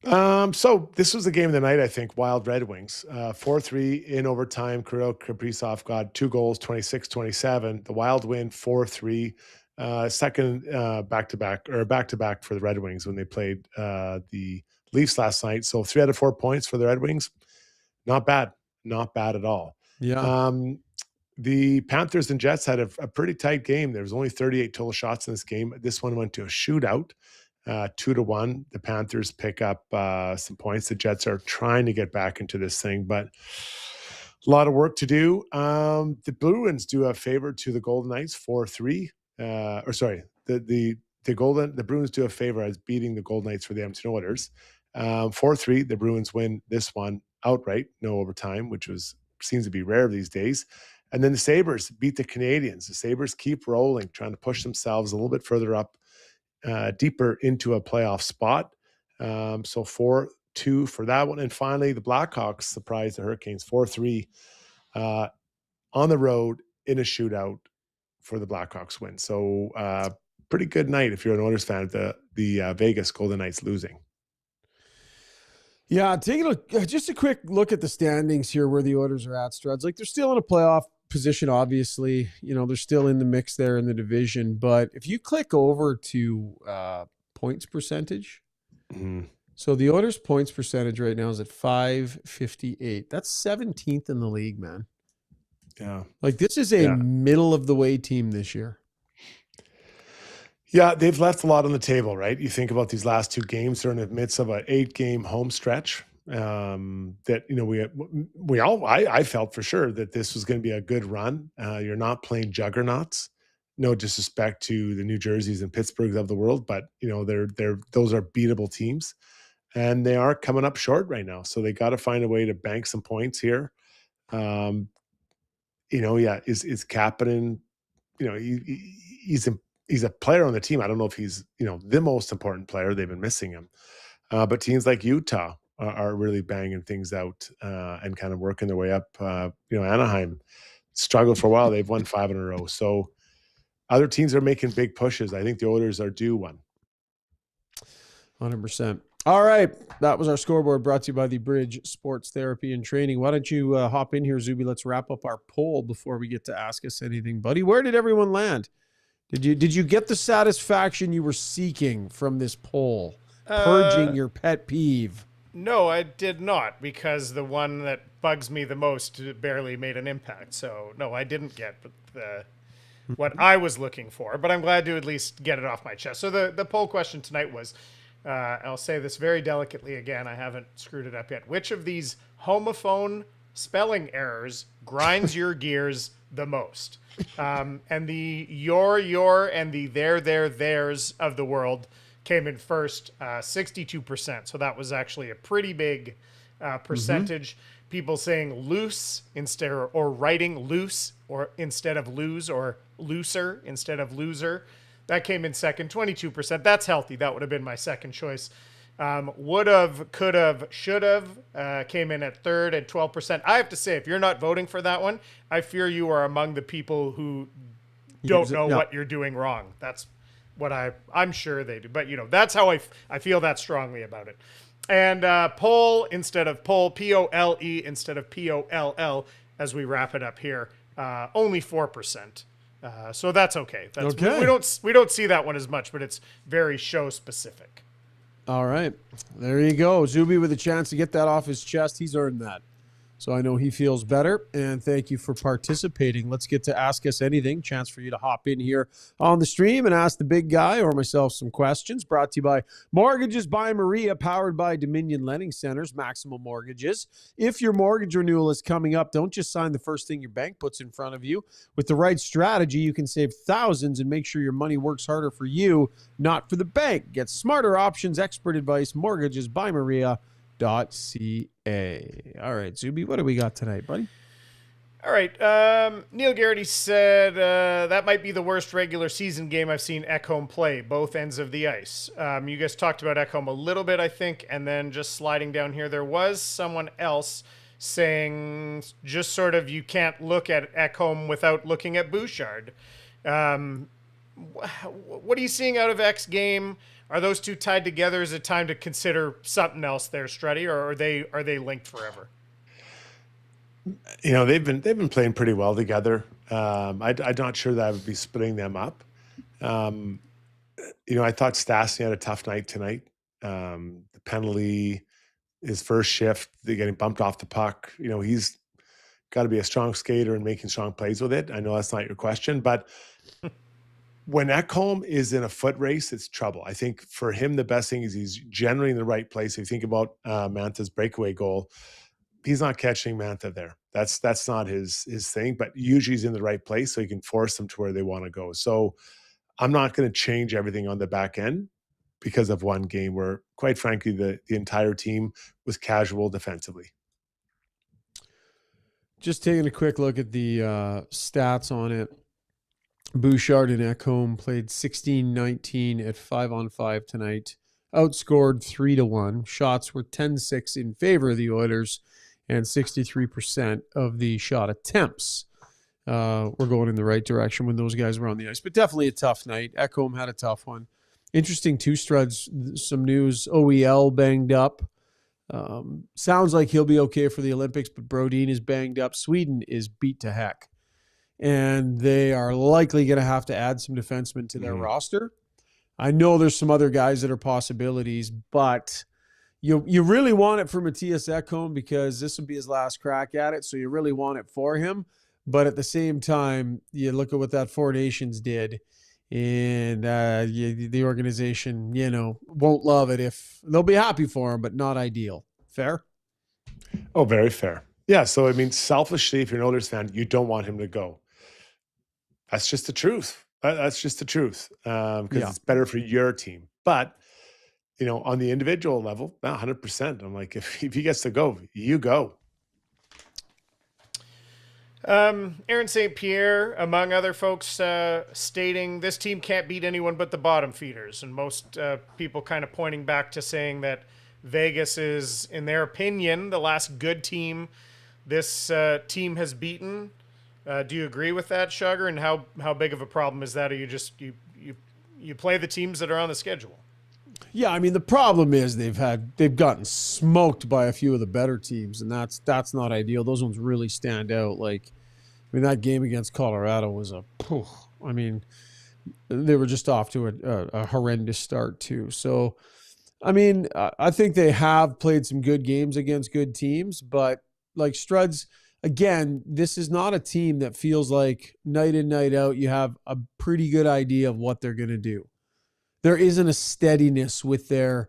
So this was the game of the night, I think. Wild Red Wings, 4-3 in overtime. Kirill Kaprizov got 2 goals, 26-27. The Wild win 4-3. Second back-to-back for the Red Wings when they played the Leafs last night. So 3 out of 4 points for the Red Wings. Not bad at all. Yeah. The Panthers and Jets had a pretty tight game. There was only 38 total shots in this game. This one went to a shootout. 2-1. The Panthers pick up some points. The Jets are trying to get back into this thing, but a lot of work to do. The Bruins do a favor to the Golden Knights 4-3. The Bruins do a favor as beating the Golden Knights for the Edmonton Oilers. 4-3. The Bruins win this one outright, no overtime, which seems to be rare these days. And then the Sabres beat the Canadiens. The Sabres keep rolling, trying to push themselves a little bit further up, deeper into a playoff spot. So 4-2 for that one. And finally, the Blackhawks surprised the Hurricanes 4-3 on the road in a shootout for the Blackhawks win. So pretty good night if you're an Oilers fan. The Vegas Golden Knights losing. Yeah, just a quick look at the standings here where the Oilers are at, Struds. Like, they're still in a playoff position, obviously. You know, they're still in the mix there in the division. But if you click over to points percentage, so the Oilers' points percentage right now is at .558. That's 17th in the league, man. Yeah. Like, this is a middle-of-the-way team this year. Yeah, they've left a lot on the table, right? You think about these last 2 games; they're in the midst of an 8-game home stretch. That I felt for sure that this was going to be a good run. You're not playing juggernauts. No disrespect to the New Jerseys and Pittsburghs of the world, but those are beatable teams, and they are coming up short right now. So they got to find a way to bank some points here. Is Kapanen? He's a player on the team. I don't know if he's, the most important player. They've been missing him. But teams like Utah are really banging things out and kind of working their way up. Anaheim struggled for a while. They've won 5 in a row. So other teams are making big pushes. I think the Oilers are due one. 100%. All right. That was our scoreboard brought to you by the Bridge Sports Therapy and Training. Why don't you hop in here, Zuby? Let's wrap up our poll before we get to Ask Us Anything. Buddy, where did everyone land? Did you get the satisfaction you were seeking from this poll? Purging your pet peeve. No, I did not, because the one that bugs me the most barely made an impact. So, no, I didn't get what I was looking for, but I'm glad to at least get it off my chest. So the poll question tonight was, I'll say this very delicately again, I haven't screwed it up yet. Which of these homophone spelling errors grinds your gears the most? And the your, and the theirs of the world came in first, 62%. So that was actually a pretty big percentage. People saying loose instead, or writing loose or instead of lose, or looser instead of loser. That came in second, 22%. That's healthy. That would have been my second choice. Would've, could've, should've came in at third at 12%. I have to say, if you're not voting for that one, I fear you are among the people who don't know what you're doing wrong. That's what I'm sure they do. But, that's how I feel that strongly about it. And poll instead of poll, P-O-L-E instead of P-O-L-L, as we wrap it up here, only 4%. So that's okay. Okay. We don't see that one as much, but it's very show specific. All right. There you go. Zuby with a chance to get that off his chest. He's earned that. So I know he feels better, and thank you for participating. Let's get to Ask Us Anything. Chance for you to hop in here on the stream and ask the big guy or myself some questions. Brought to you by Mortgages by Maria, powered by Dominion Lending Centers, Maximum Mortgages. If your mortgage renewal is coming up, don't just sign the first thing your bank puts in front of you. With the right strategy, you can save thousands and make sure your money works harder for you, not for the bank. Get smarter options, expert advice, Mortgages by Maria. .ca. All right, Zuby, what do we got tonight, buddy? All right. Neil Garrity said that might be the worst regular season game I've seen Ekholm play, both ends of the ice. You guys talked about Ekholm a little bit, I think, and then just sliding down here, there was someone else saying just sort of you can't look at Ekholm without looking at Bouchard. What are you seeing out of Ek's game? Are those two tied together? Is it time to consider something else there, Struddy, or are they linked forever? They've been playing pretty well together. I'm not sure that I would be splitting them up. I thought Stastny had a tough night tonight. The penalty, his first shift, they're getting bumped off the puck. He's got to be a strong skater and making strong plays with it. I know that's not your question, but when Ekholm is in a foot race, it's trouble. I think for him, the best thing is he's generally in the right place. If you think about Mantha's breakaway goal, he's not catching Mantha there. That's not his thing, but usually he's in the right place so he can force them to where they want to go. So I'm not going to change everything on the back end because of one game where, quite frankly, the entire team was casual defensively. Just taking a quick look at the stats on it. Bouchard and Ekholm played 16-19 at 5-on-5 tonight. Outscored 3-1. Shots were 10-6 in favor of the Oilers, and 63% of the shot attempts were going in the right direction when those guys were on the ice. But definitely a tough night. Ekholm had a tough one. Interesting too, Struds, some news. OEL banged up. Sounds like he'll be okay for the Olympics, but Brodin is banged up. Sweden is beat to heck. And they are likely going to have to add some defensemen to their roster. I know there's some other guys that are possibilities, but you really want it for Matthias Ekholm because this will be his last crack at it, so you really want it for him. But at the same time, you look at what that Four Nations did, and the organization, won't love it. If they'll be happy for him, but not ideal. Fair? Oh, very fair. Yeah, so selfishly, if you're an Oilers fan, you don't want him to go. That's just the truth. That's just the truth because it's better for your team. But, on the individual level, 100%. I'm like, if he gets to go, you go. Aaron St. Pierre, among other folks, stating this team can't beat anyone but the bottom feeders. And most people kind of pointing back to saying that Vegas is, in their opinion, the last good team this team has beaten. Do you agree with that, Sugar? And how big of a problem is that? Or you just you play the teams that are on the schedule? Yeah, I mean the problem is they've gotten smoked by a few of the better teams, and that's not ideal. Those ones really stand out. Like, I mean, that game against Colorado was I mean, they were just off to a horrendous start too. So, I mean, I think they have played some good games against good teams, but like Struds, again, this is not a team that feels like night in, night out, you have a pretty good idea of what they're going to do. There isn't a steadiness with their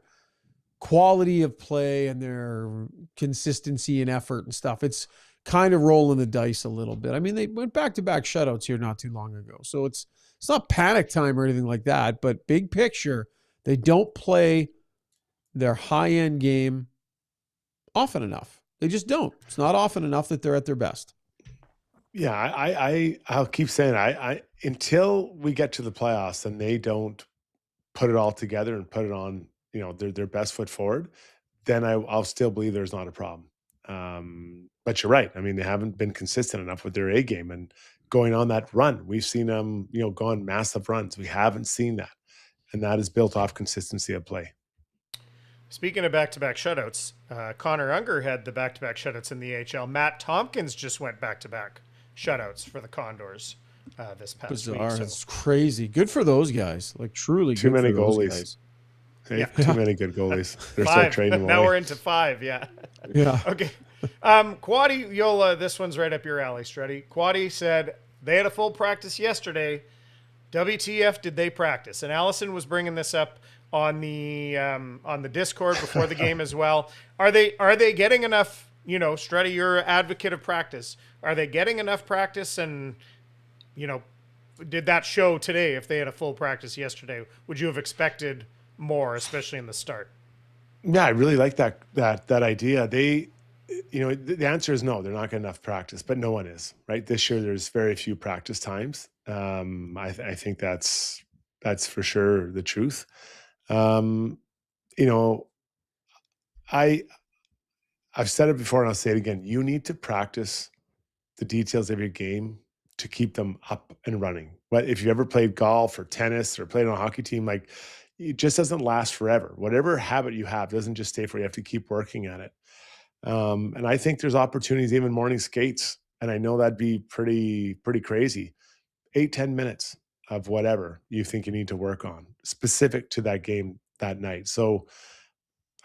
quality of play and their consistency and effort and stuff. It's kind of rolling the dice a little bit. I mean, they went back-to-back shutouts here not too long ago. So it's not panic time or anything like that, but big picture, they don't play their high-end game often enough. They just don't. It's not often enough that they're at their best. Yeah, I'll keep saying I until we get to the playoffs and they don't put it all together and put it on, their best foot forward, then I'll still believe there's not a problem. But you're right. I mean, they haven't been consistent enough with their A game and going on that run. We've seen them, go on massive runs. We haven't seen that. And that is built off consistency of play. Speaking of back-to-back shutouts, Connor Unger had the back-to-back shutouts in the AHL. Matt Tompkins just went back-to-back shutouts for the Condors this past Bizarre. week. So. It's crazy. Good for those guys. Like, truly too good many for those goalies. guys. Hey, too many good goalies. They're Five. so trading them Now away. we're into 5, yeah. Yeah. Okay. Quaddy, this one's right up your alley, Struddy. Quaddy said they had a full practice yesterday. WTF did they practice? And Allison was bringing this up on the Discord before the game as well. Are they getting enough? Struddy, you're an advocate of practice. Are they getting enough practice? And did that show today? If they had a full practice yesterday, would you have expected more, especially in the start? Yeah, I really like that idea. The answer is no, they're not getting enough practice, but no one is, right? This year, there's very few practice times. I think that's for sure the truth. I've said it before and I'll say it again. You need to practice the details of your game to keep them up and running. But if you ever played golf or tennis or played on a hockey team, like, it just doesn't last forever. Whatever habit you have doesn't just stay forever. You have to keep working at it. And I think there's opportunities, even morning skates. And I know that'd be pretty crazy. 8-10 minutes of whatever you think you need to work on specific to that game that night. So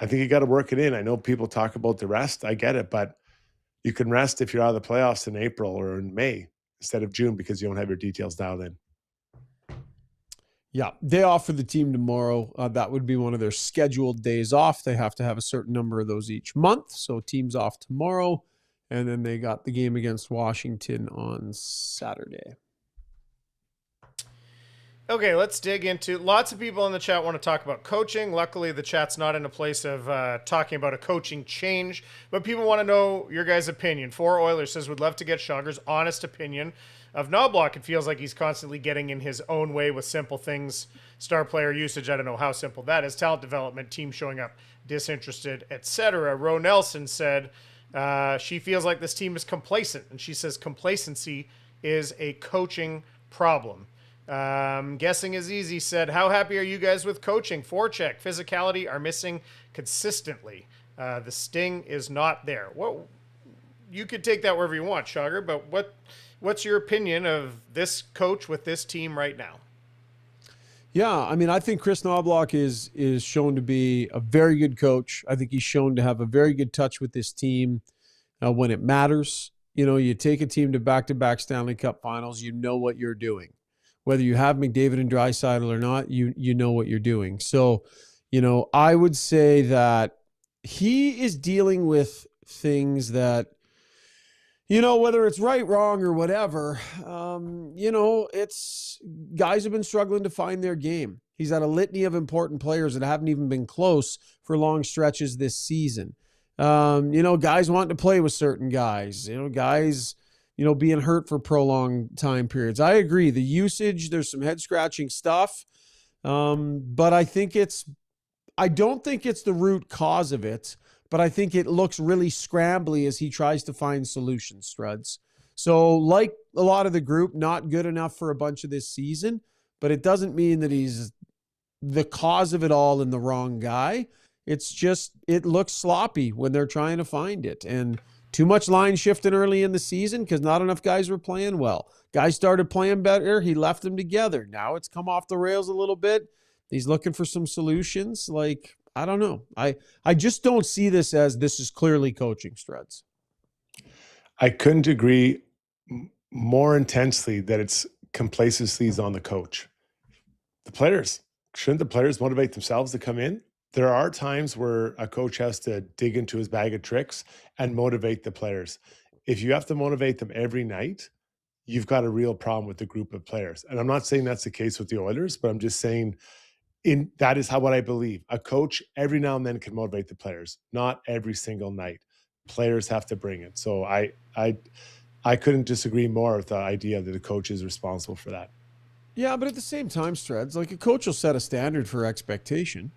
I think you got to work it in. I know people talk about the rest. I get it, but you can rest if you're out of the playoffs in April or in May instead of June because you don't have your details dialed in. Yeah, day off for the team tomorrow. That would be one of their scheduled days off. They have to have a certain number of those each month. So team's off tomorrow, and then they got the game against Washington on Saturday. Okay, let's dig into. Lots of people in the chat want to talk about coaching. Luckily, the chat's not in a place of talking about a coaching change, but people want to know your guys' opinion. 4 Oilers says, would love to get Schauger's honest opinion of Knobloch. It feels like he's constantly getting in his own way with simple things. Star player usage, I don't know how simple that is. Talent development, team showing up disinterested, etc. Ro Nelson said she feels like this team is complacent, and she says complacency is a coaching problem. Guessing is easy said, how happy are you guys with coaching? Forecheck, physicality are missing consistently. The sting is not there. Well, you could take that wherever you want, Schauger, but what's your opinion of this coach with this team right now? Yeah, I mean, I think Chris Knobloch is shown to be a very good coach. I think he's shown to have a very good touch with this team when it matters. You take a team to back-to-back Stanley Cup finals, you know what you're doing. Whether you have McDavid and Draisaitl or not, you know what you're doing. So, I would say that he is dealing with things that, whether it's right, wrong, or whatever, it's guys have been struggling to find their game. He's had a litany of important players that haven't even been close for long stretches this season. Guys wanting to play with certain guys, guys being hurt for prolonged time periods. I agree. The usage, there's some head scratching stuff. But I don't think it's the root cause of it, but I think it looks really scrambly as he tries to find solutions, Struds. So like a lot of the group, not good enough for a bunch of this season, but it doesn't mean that he's the cause of it all in the wrong guy. It's just, it looks sloppy when they're trying to find it. And too much line shifting early in the season because not enough guys were playing well. Guys started playing better. He left them together. Now it's come off the rails a little bit. He's looking for some solutions. Like, I don't know. I just don't see this as this is clearly coaching, Struds. I couldn't agree more intensely that it's complacency is on the coach. The players, shouldn't the players motivate themselves to come in? There are times where a coach has to dig into his bag of tricks and motivate the players. If you have to motivate them every night, you've got a real problem with the group of players. And I'm not saying that's the case with the Oilers, but I'm just saying that is what I believe. A coach every now and then can motivate the players, not every single night. Players have to bring it. So I couldn't disagree more with the idea that the coach is responsible for that. Yeah, but at the same time, Struds, like a coach will set a standard for expectation,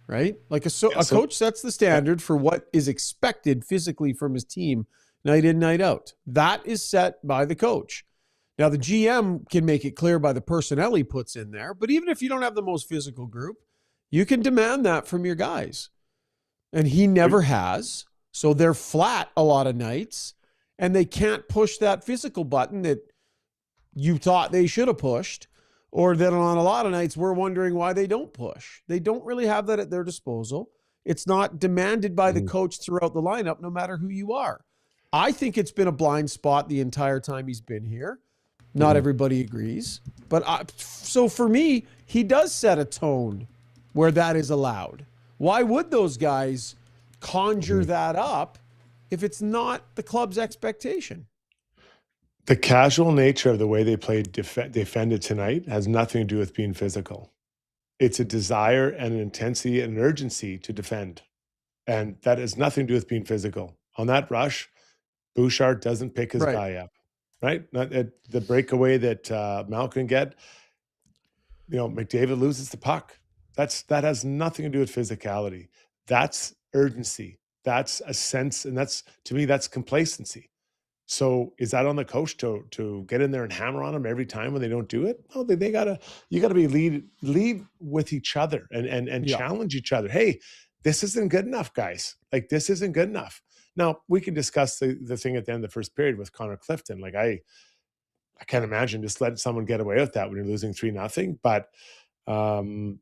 right? Like a coach sets the standard for what is expected physically from his team night in, night out. That is set by the coach. Now, the GM can make it clear by the personnel he puts in there, but even if you don't have the most physical group, you can demand that from your guys. And he never has, so they're flat a lot of nights, and they can't push that physical button that you thought they should have pushed, or that on a lot of nights we're wondering why they don't push. They don't really have that at their disposal. It's not demanded by the coach throughout the lineup, no matter who you are. I think it's been a blind spot the entire time he's been here. Not everybody agrees. But so for me, he does set a tone where that is allowed. Why would those guys conjure that up if it's not the club's expectation? The casual nature of the way they played defended tonight has nothing to do with being physical. It's a desire and an intensity and an urgency to defend. And that has nothing to do with being physical. On that rush, Bouchard doesn't pick his guy up, right? The breakaway that Malkin get, McDavid loses the puck. That has nothing to do with physicality. That's urgency. That's a sense, and to me, that's complacency. So is that on the coach to get in there and hammer on them every time when they don't do it? No, you gotta be lead with each other and challenge each other. Hey, this isn't good enough, guys. Like, this isn't good enough. Now, we can discuss the thing at the end of the first period with Connor Clifton. Like, I can't imagine just letting someone get away with that when you're losing 3-0. But the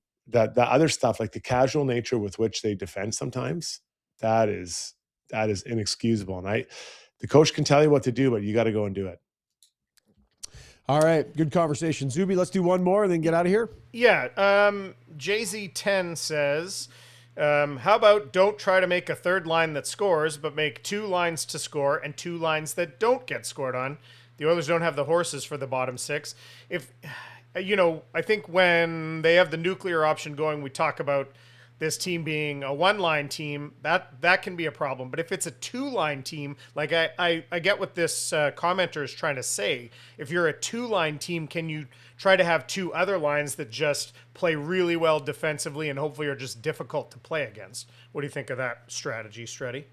other stuff, like the casual nature with which they defend sometimes, that is inexcusable. And the coach can tell you what to do, but you got to go and do it. All right, good conversation. Zuby, let's do one more and then get out of here. Yeah, JZ10 says, how about don't try to make a third line that scores, but make 2 lines to score and 2 lines that don't get scored on. The Oilers don't have the horses for the bottom 6. I think when they have the nuclear option going, we talk about this team being a 1-line team, that can be a problem. But if it's a 2-line team, like I get what this commenter is trying to say. If you're a 2-line team, can you try to have 2 other lines that just play really well defensively and hopefully are just difficult to play against? What do you think of that strategy, Struddy?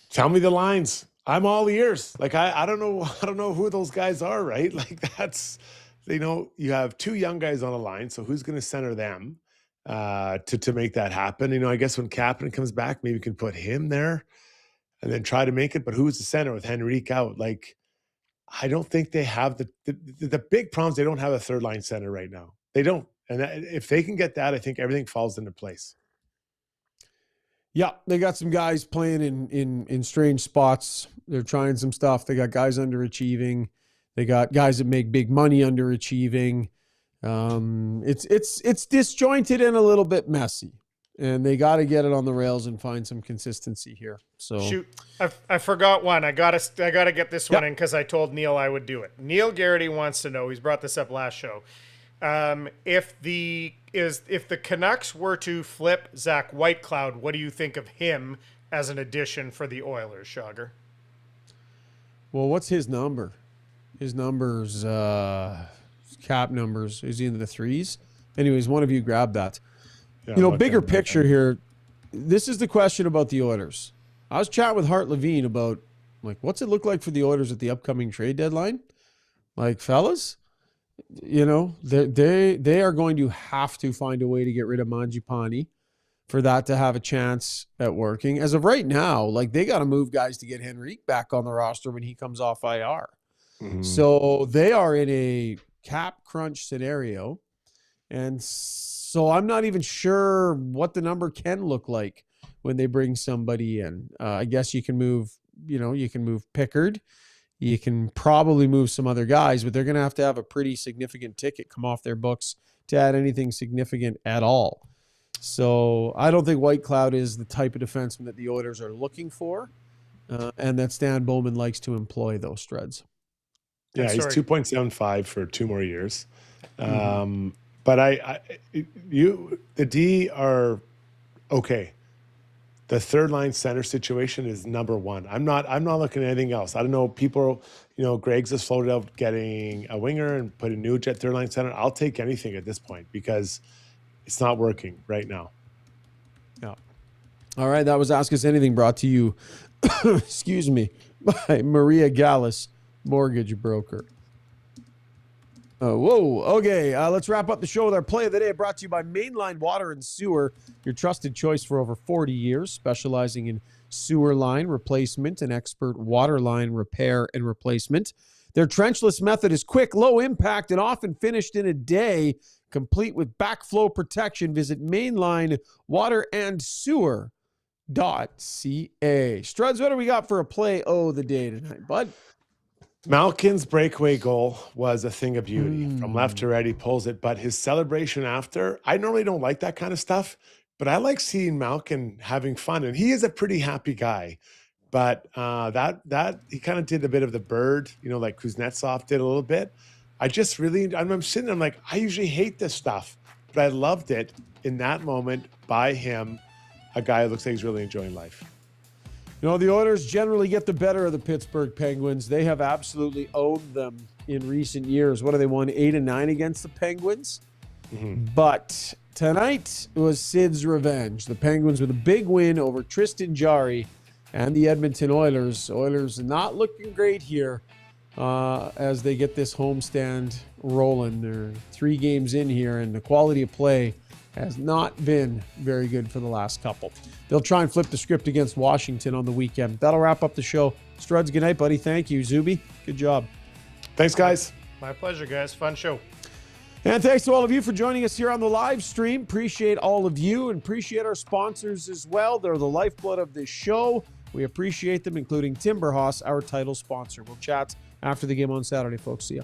Tell me the lines. I'm all ears. Like, I don't know who those guys are, right? Like, that's, you have 2 young guys on a line, so who's going to center them to make that happen? I guess when Kapanen comes back, maybe we can put him there and then try to make it. But who's the center with Henrique out? Like, I don't think they have the big problems. They don't have a third line center right now. They don't. And if they can get that, I think everything falls into place. Yeah, they got some guys playing in strange spots. They're trying some stuff. They got guys underachieving. They got guys that make big money underachieving. It's disjointed and a little bit messy, and they got to get it on the rails and find some consistency here. So shoot, I forgot one. I gotta get this one in because I told Neil I would do it. Neil Garrity wants to know. He's brought this up last show. If the Canucks were to flip Zach Whitecloud, what do you think of him as an addition for the Oilers, Shogger? Well, what's his number? His numbers, cap numbers, is he in the 3s? Anyways, one of you grab that. Yeah, bigger picture here. This is the question about the Oilers. I was chatting with Hart Levine about, like, what's it look like for the Oilers at the upcoming trade deadline? Like, fellas, You know, they are going to have to find a way to get rid of Mangiapane for that to have a chance at working. As of right now, like, they got to move guys to get Henrique back on the roster when he comes off IR. Mm-hmm. So they are in a cap crunch scenario. And so I'm not even sure what the number can look like when they bring somebody in. I guess you can move Pickard. You can probably move some other guys, but they're going to have a pretty significant ticket come off their books to add anything significant at all. So I don't think White Cloud is the type of defenseman that the Oilers are looking for, and that Stan Bowman likes to employ those Struds. Yeah, he's 2.75 for 2 more years. But the D are okay. The third line center situation is number one. I'm not looking at anything else. I don't know. People, Greg's has floated out getting a winger and put a new jet third line center. I'll take anything at this point because it's not working right now. Yeah. All right. That was Ask Us Anything, brought to you, excuse me, by Maria Gallus, mortgage broker. Whoa. Okay. Let's wrap up the show with our play of the day, brought to you by Mainline Water and Sewer, your trusted choice for over 40 years, specializing in sewer line replacement and expert water line repair and replacement. Their trenchless method is quick, low impact, and often finished in a day, complete with backflow protection. Visit mainlinewaterandsewer.ca. Struds, what do we got for a play of the day tonight, bud? Malkin's breakaway goal was a thing of beauty. From left to right, he pulls it. But his celebration after, I normally don't like that kind of stuff, but I like seeing Malkin having fun. And he is a pretty happy guy. But that he kind of did a bit of the bird, like Kuznetsov did a little bit. I'm sitting, I'm like, I usually hate this stuff, but I loved it in that moment by him, a guy who looks like he's really enjoying life. The Oilers generally get the better of the Pittsburgh Penguins. They have absolutely owned them in recent years. What have they won? 8 and 9 against the Penguins? Mm-hmm. But tonight was Sid's revenge. The Penguins with a big win over Tristan Jarry and the Edmonton Oilers. Oilers not looking great here as they get this homestand rolling. They're 3 games in here, and the quality of play has not been very good for the last couple. They'll try and flip the script against Washington on the weekend. That'll wrap up the show. Struds, good night, buddy. Thank you. Zuby, good job. Thanks, guys. My pleasure, guys. Fun show. And thanks to all of you for joining us here on the live stream. Appreciate all of you and appreciate our sponsors as well. They're the lifeblood of this show. We appreciate them, including Timber House, our title sponsor. We'll chat after the game on Saturday, folks. See ya.